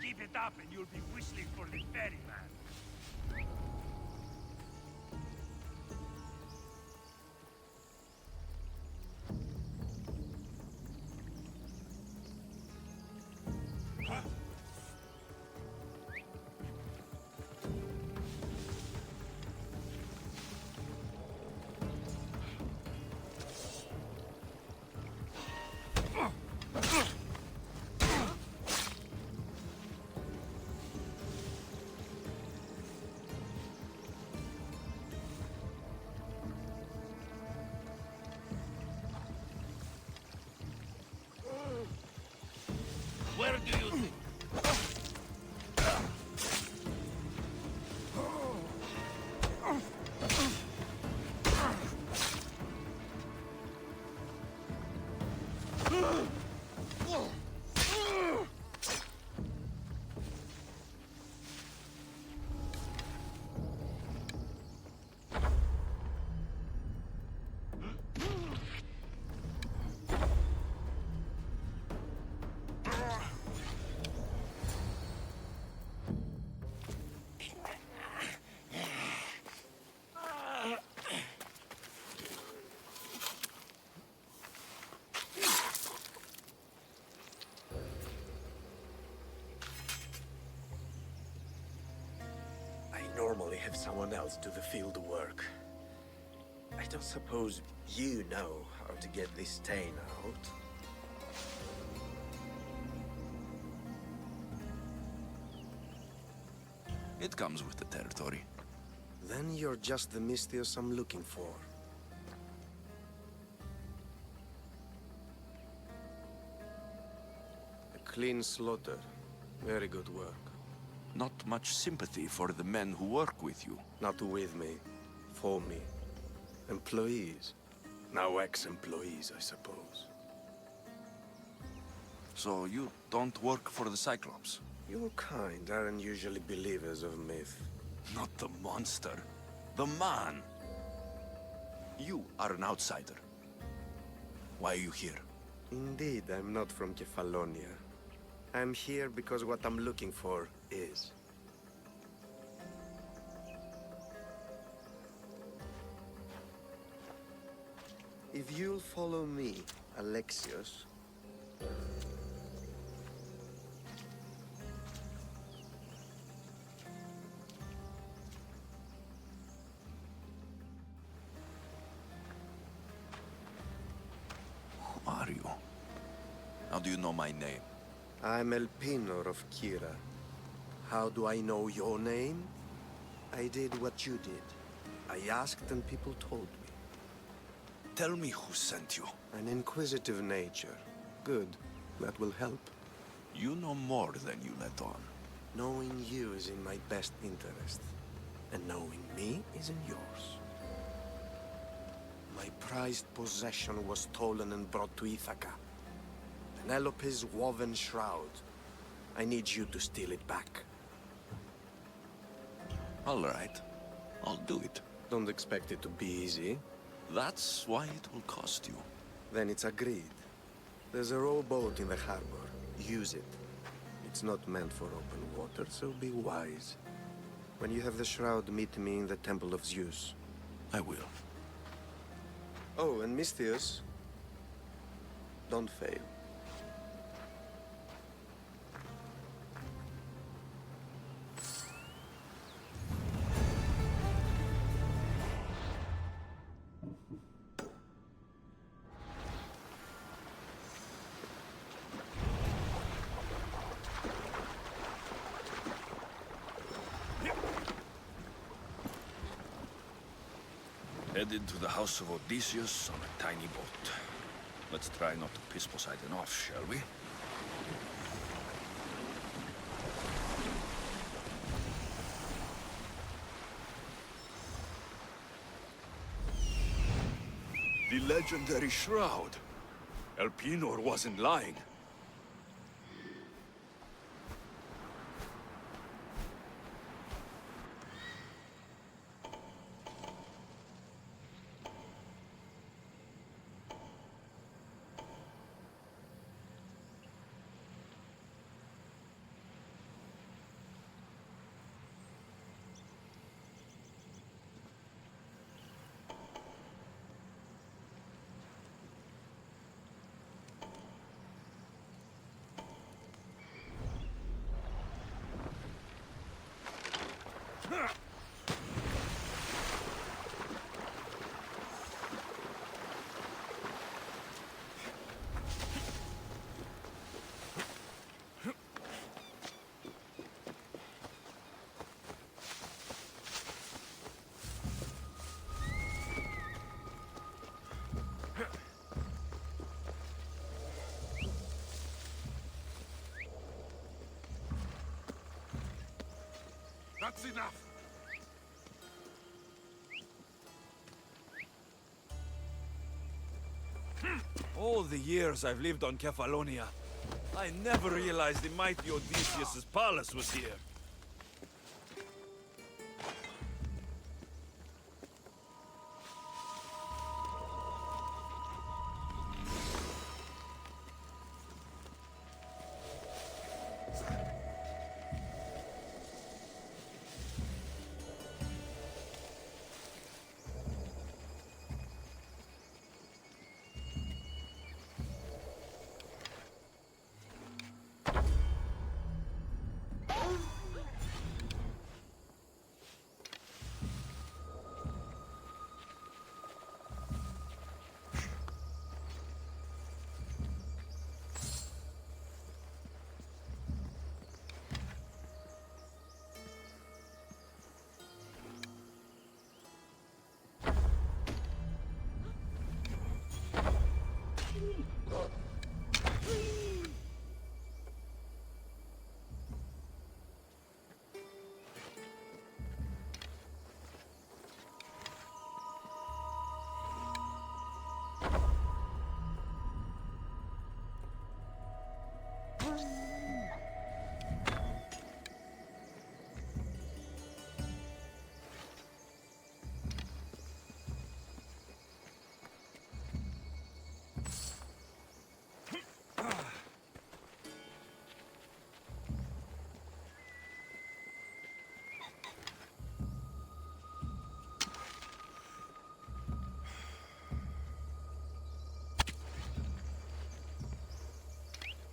Keep it up and you'll be whistling for the ferryman. Where do you think? Normally have someone else do the field work. I don't suppose you know how to get this stain out. It comes with the territory. Then you're just the Misthios I'm looking for. A clean slaughter. Very good work. Not much sympathy for the men who work with you. Not with me. For me. Employees. Now ex-employees, I suppose. So you don't work for the Cyclops? Your kind aren't usually believers of myth. Not the monster. The man. You are an outsider. Why are you here? Indeed, I'm not from Kefalonia. I'm here because what I'm looking for is. If you'll follow me, Alexios... Who are you? How do you know my name? I'm Elpinor of Kira. How do I know your name? I did what you did. I asked and people told me. Tell me who sent you. An inquisitive nature. Good. That will help. You know more than you let on. Knowing you is in my best interest. And knowing me is in yours. My prized possession was stolen and brought to Ithaca. Penelope's woven shroud. I need you to steal it back. All right. I'll do it. Don't expect it to be easy. That's why it will cost you. Then it's agreed. There's a rowboat in the harbor. Use it. It's not meant for open water, so be wise. When you have the shroud, meet me in the Temple of Zeus. I will. Oh, and Misthios, don't fail. Headed to the house of Odysseus on a tiny boat. Let's try not to piss Poseidon off, shall we? The legendary shroud. Elpinor wasn't lying. That's enough! All the years I've lived on Kefalonia, I never realized the mighty Odysseus' palace was here.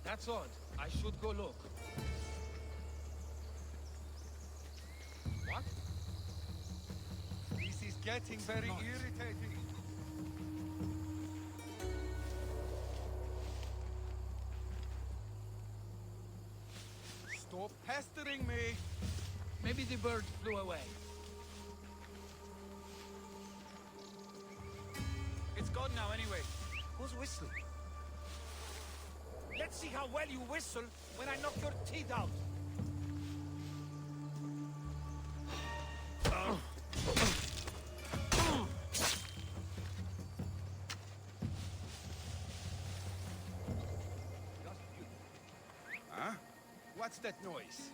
That's odd. I should go look. What? This is getting very irritating. Stop pestering me! Maybe the bird flew away. It's gone now anyway. Who's whistling? Let's see how well you whistle when I knock your teeth out. Huh? What's that noise?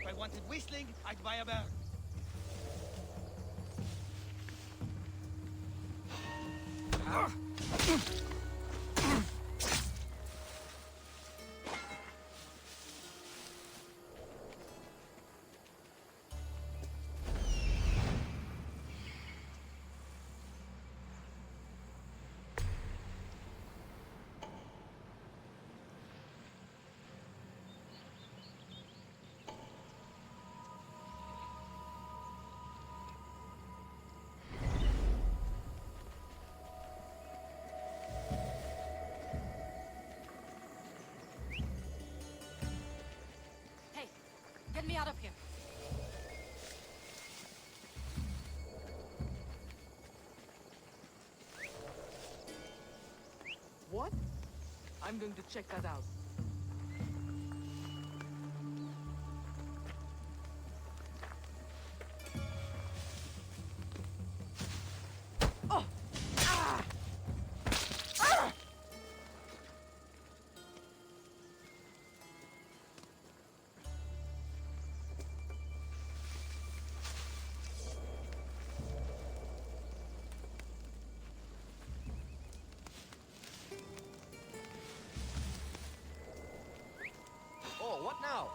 If I wanted whistling, I'd buy a bird. Get me out of here. What? I'm going to check that out. Oh! Ah! Ah! Oh, what now?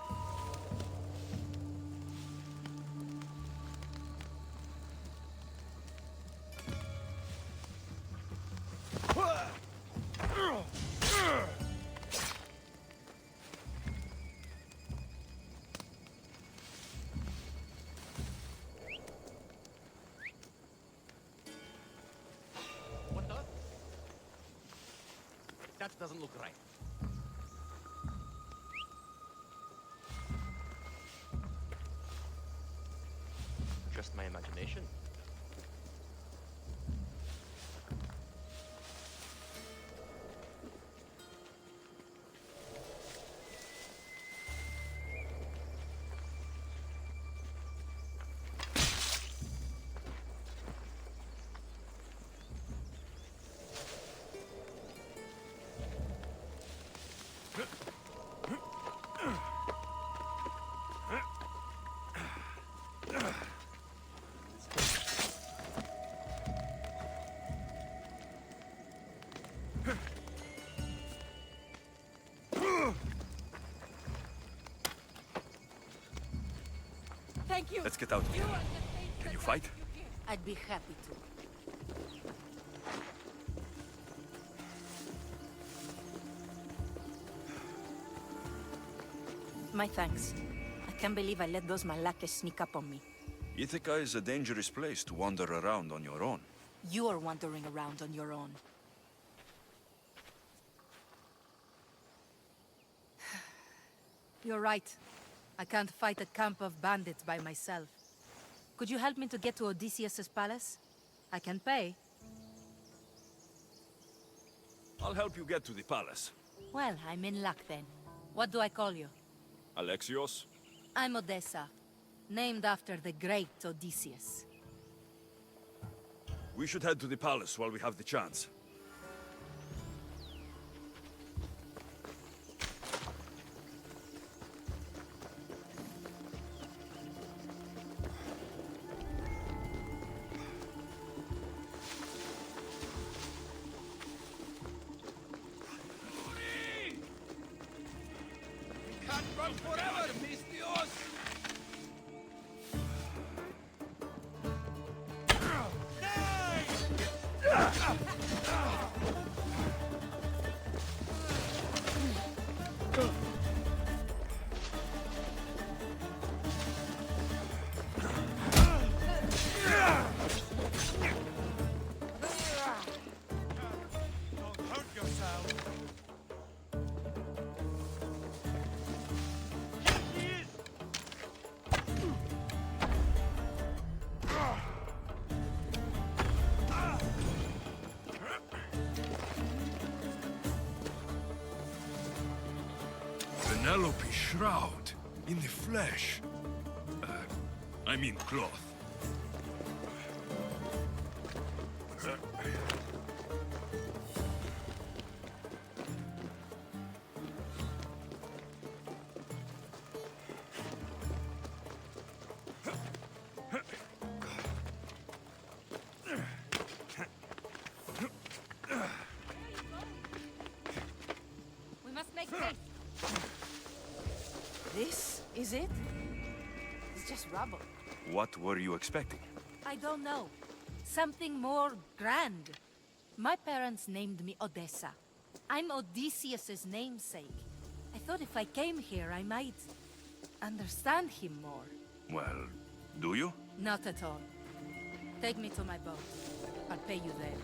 What the? That doesn't look right. just my imagination. Thank you. Let's get out of here. Can you fight? I'd be happy to. My thanks. I can't believe I let those Malakas sneak up on me. Ithaca is a dangerous place to wander around on your own. You're wandering around on your own. You're right. I can't fight a camp of bandits by myself. Could you help me to get to Odysseus' palace? I can pay. I'll help you get to the palace. Well, I'm in luck then. What do I call you? Alexios? I'm Odessa, named after the great Odysseus. We should head to the palace while we have the chance. Can't run forever, Mistios! Don't hurt yourself. Penelope shroud in the flesh. I mean cloth. We must make haste. This is it? It's just rubble. What were you expecting? I don't know. Something more grand. My parents named me Odessa. I'm Odysseus's namesake. I thought if I came here, I might understand him more. Well, do you? Not at all. Take me to my boat. I'll pay you there.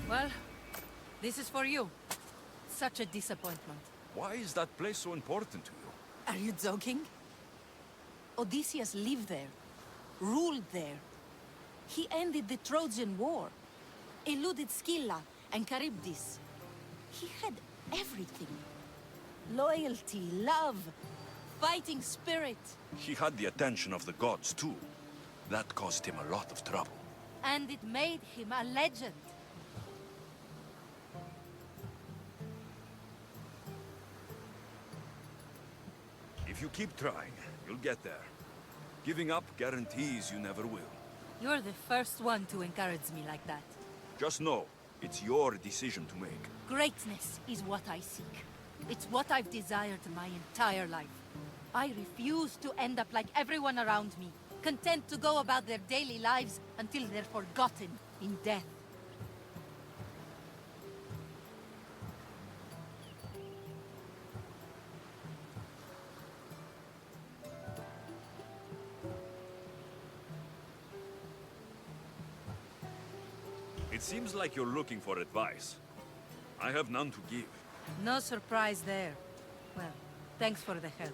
Well, this is for you. Such a disappointment. Why is that place so important to you? Are you joking? Odysseus lived there, ruled there. He ended the Trojan War, eluded Scylla and Charybdis. He had everything. Loyalty, love, fighting spirit. He had the attention of the gods, too. That caused him a lot of trouble. And it made him a legend. If you keep trying, you'll get there. Giving up guarantees you never will. You're the first one to encourage me like that. Just know, it's your decision to make. Greatness is what I seek. It's what I've desired my entire life. I refuse to end up like everyone around me, content to go about their daily lives until they're forgotten in death. It seems like you're looking for advice. I have none to give. No surprise there. Well, thanks for the help.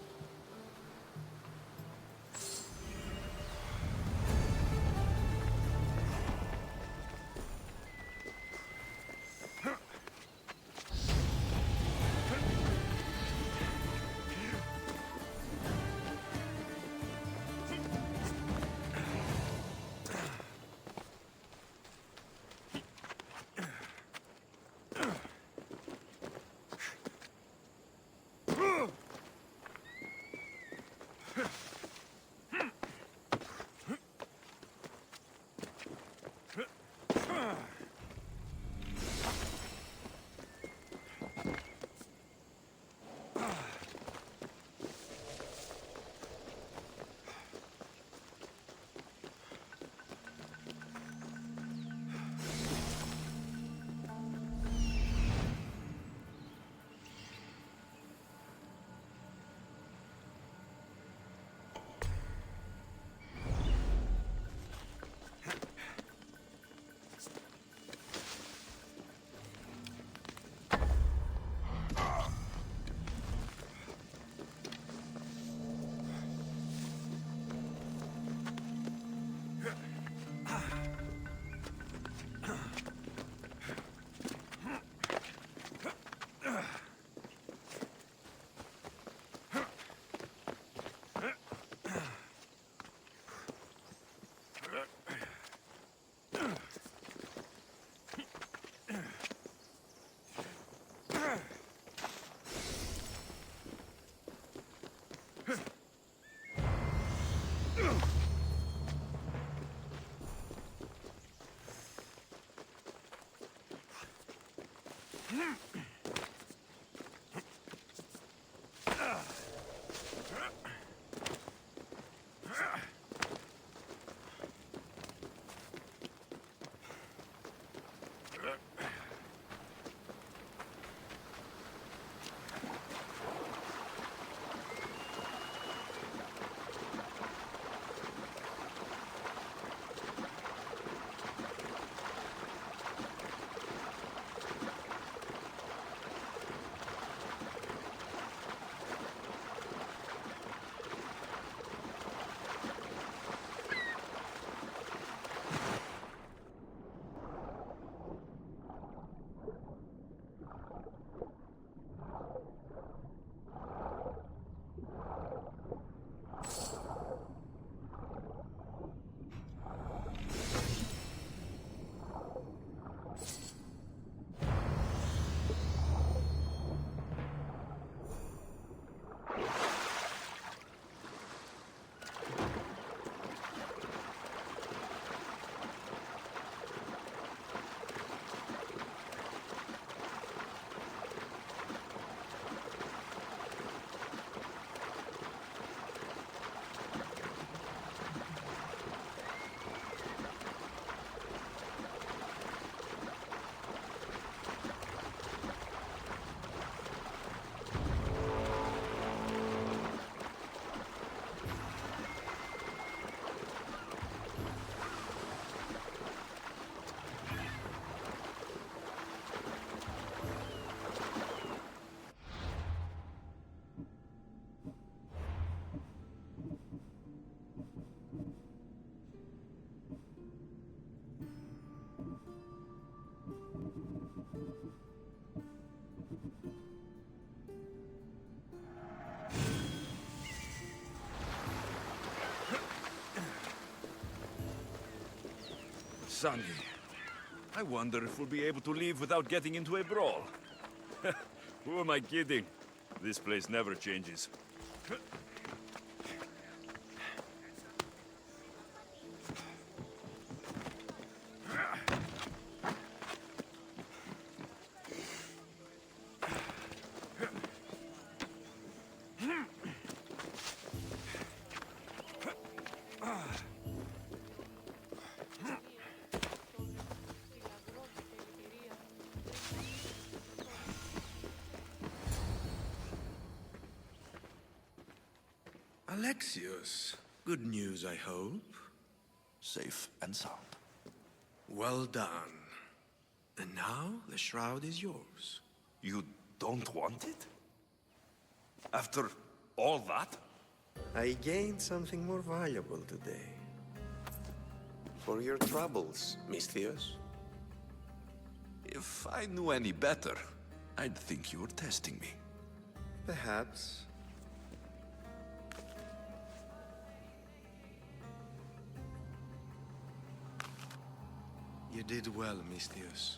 Sandy, I wonder if we'll be able to leave without getting into a brawl. Who am I kidding? This place never changes. Alexios, good news, I hope. Safe and sound. Well done. And now, the shroud is yours. You don't want it? After all that? I gained something more valuable today. For your troubles, Misthios. If I knew any better, I'd think you were testing me. Perhaps. You did well, Misthios.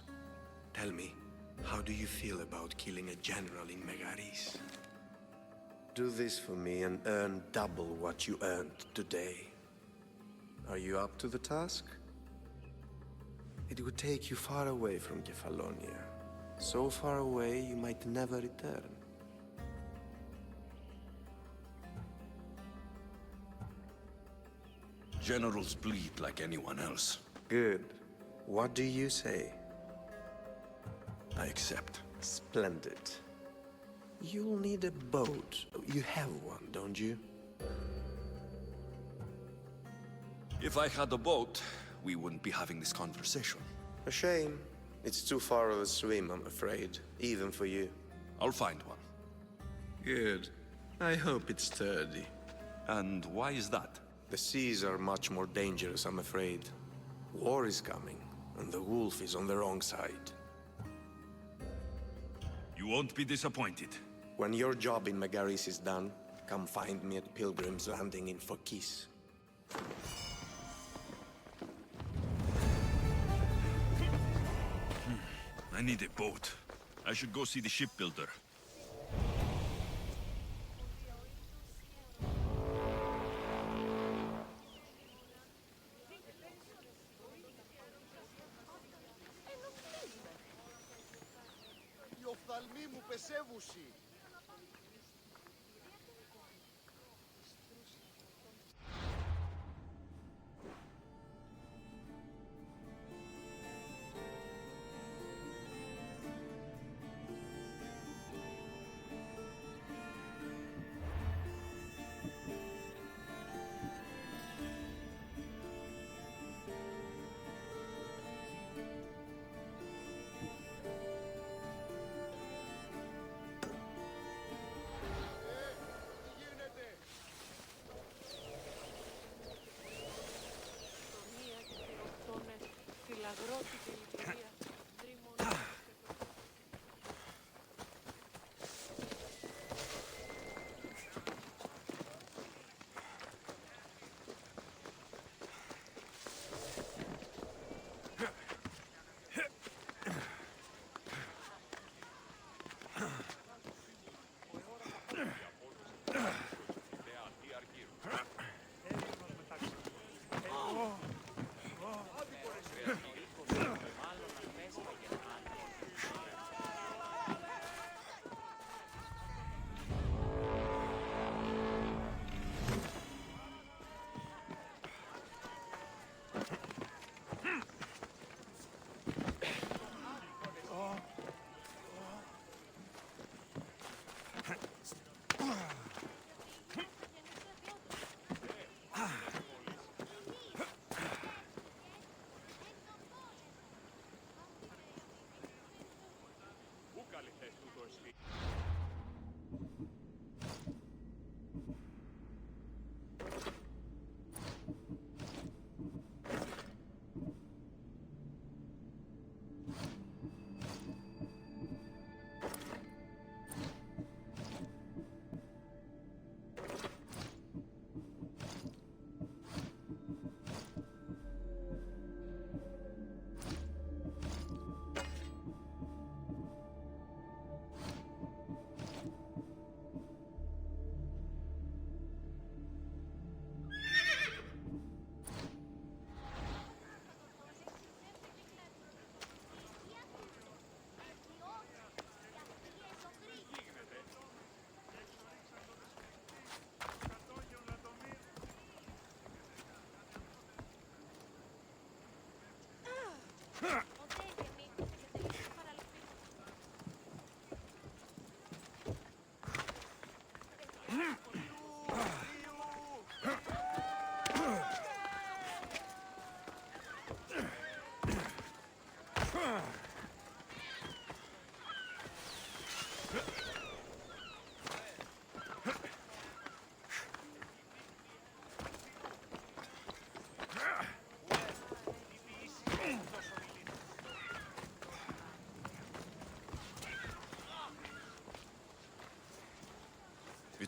Tell me, how do you feel about killing a general in Megaris? Do this for me and earn double what you earned today. Are you up to the task? It would take you far away from Kefalonia. So far away you might never return. Generals bleed like anyone else. Good. What do you say? I accept. Splendid. You'll need a boat. You have one, don't you? If I had a boat, we wouldn't be having this conversation. A shame. It's too far of a swim, I'm afraid. Even for you. I'll find one. Good. I hope it's sturdy. And why is that? The seas are much more dangerous, I'm afraid. War is coming, and the wolf is on the wrong side. You won't be disappointed. When your job in Megaris is done, come find me at Pilgrim's Landing in Phokis. I need a boat. I should go see the shipbuilder. Οι οφθαλμοί μου πεσεύουσι.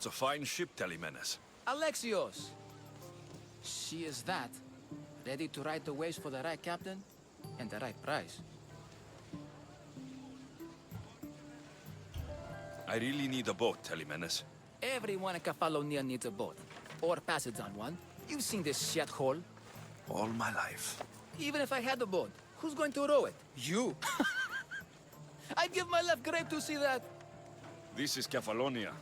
It's a fine ship, Telemenes. Alexios! She is that. Ready to ride the waves for the right captain and the right price. I really need a boat, Telemenes. Everyone in Kefalonia needs a boat. Or passage on one. You've seen this shithole. All my life. Even if I had a boat, who's going to row it? You! I'd give my left grape to see that. This is Kefalonia.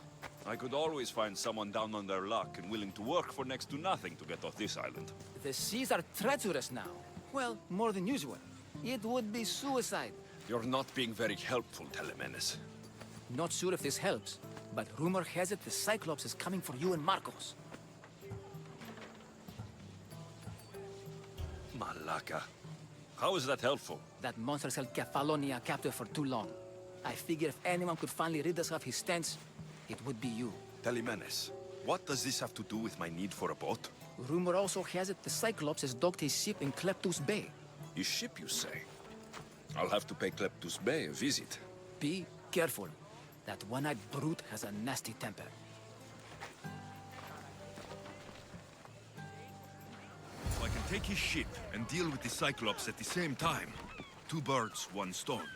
I could always find someone down on their luck and willing to work for next to nothing to get off this island. The seas are treacherous now. Well, more than usual. It would be suicide. You're not being very helpful, Telemenes. Not sure if this helps, but rumor has it the Cyclops is coming for you and Marcos. Malaka. How is that helpful? That monster's held Kefalonia captive for too long. I figure if anyone could finally rid us of his stench, it would be you. Telemenes, what does this have to do with my need for a boat? Rumor also has it the Cyclops has docked his ship in Kleptus Bay. His ship, you say? I'll have to pay Kleptus Bay a visit. Be careful. That one-eyed brute has a nasty temper. So I can take his ship and deal with the Cyclops at the same time. Two birds, one stone.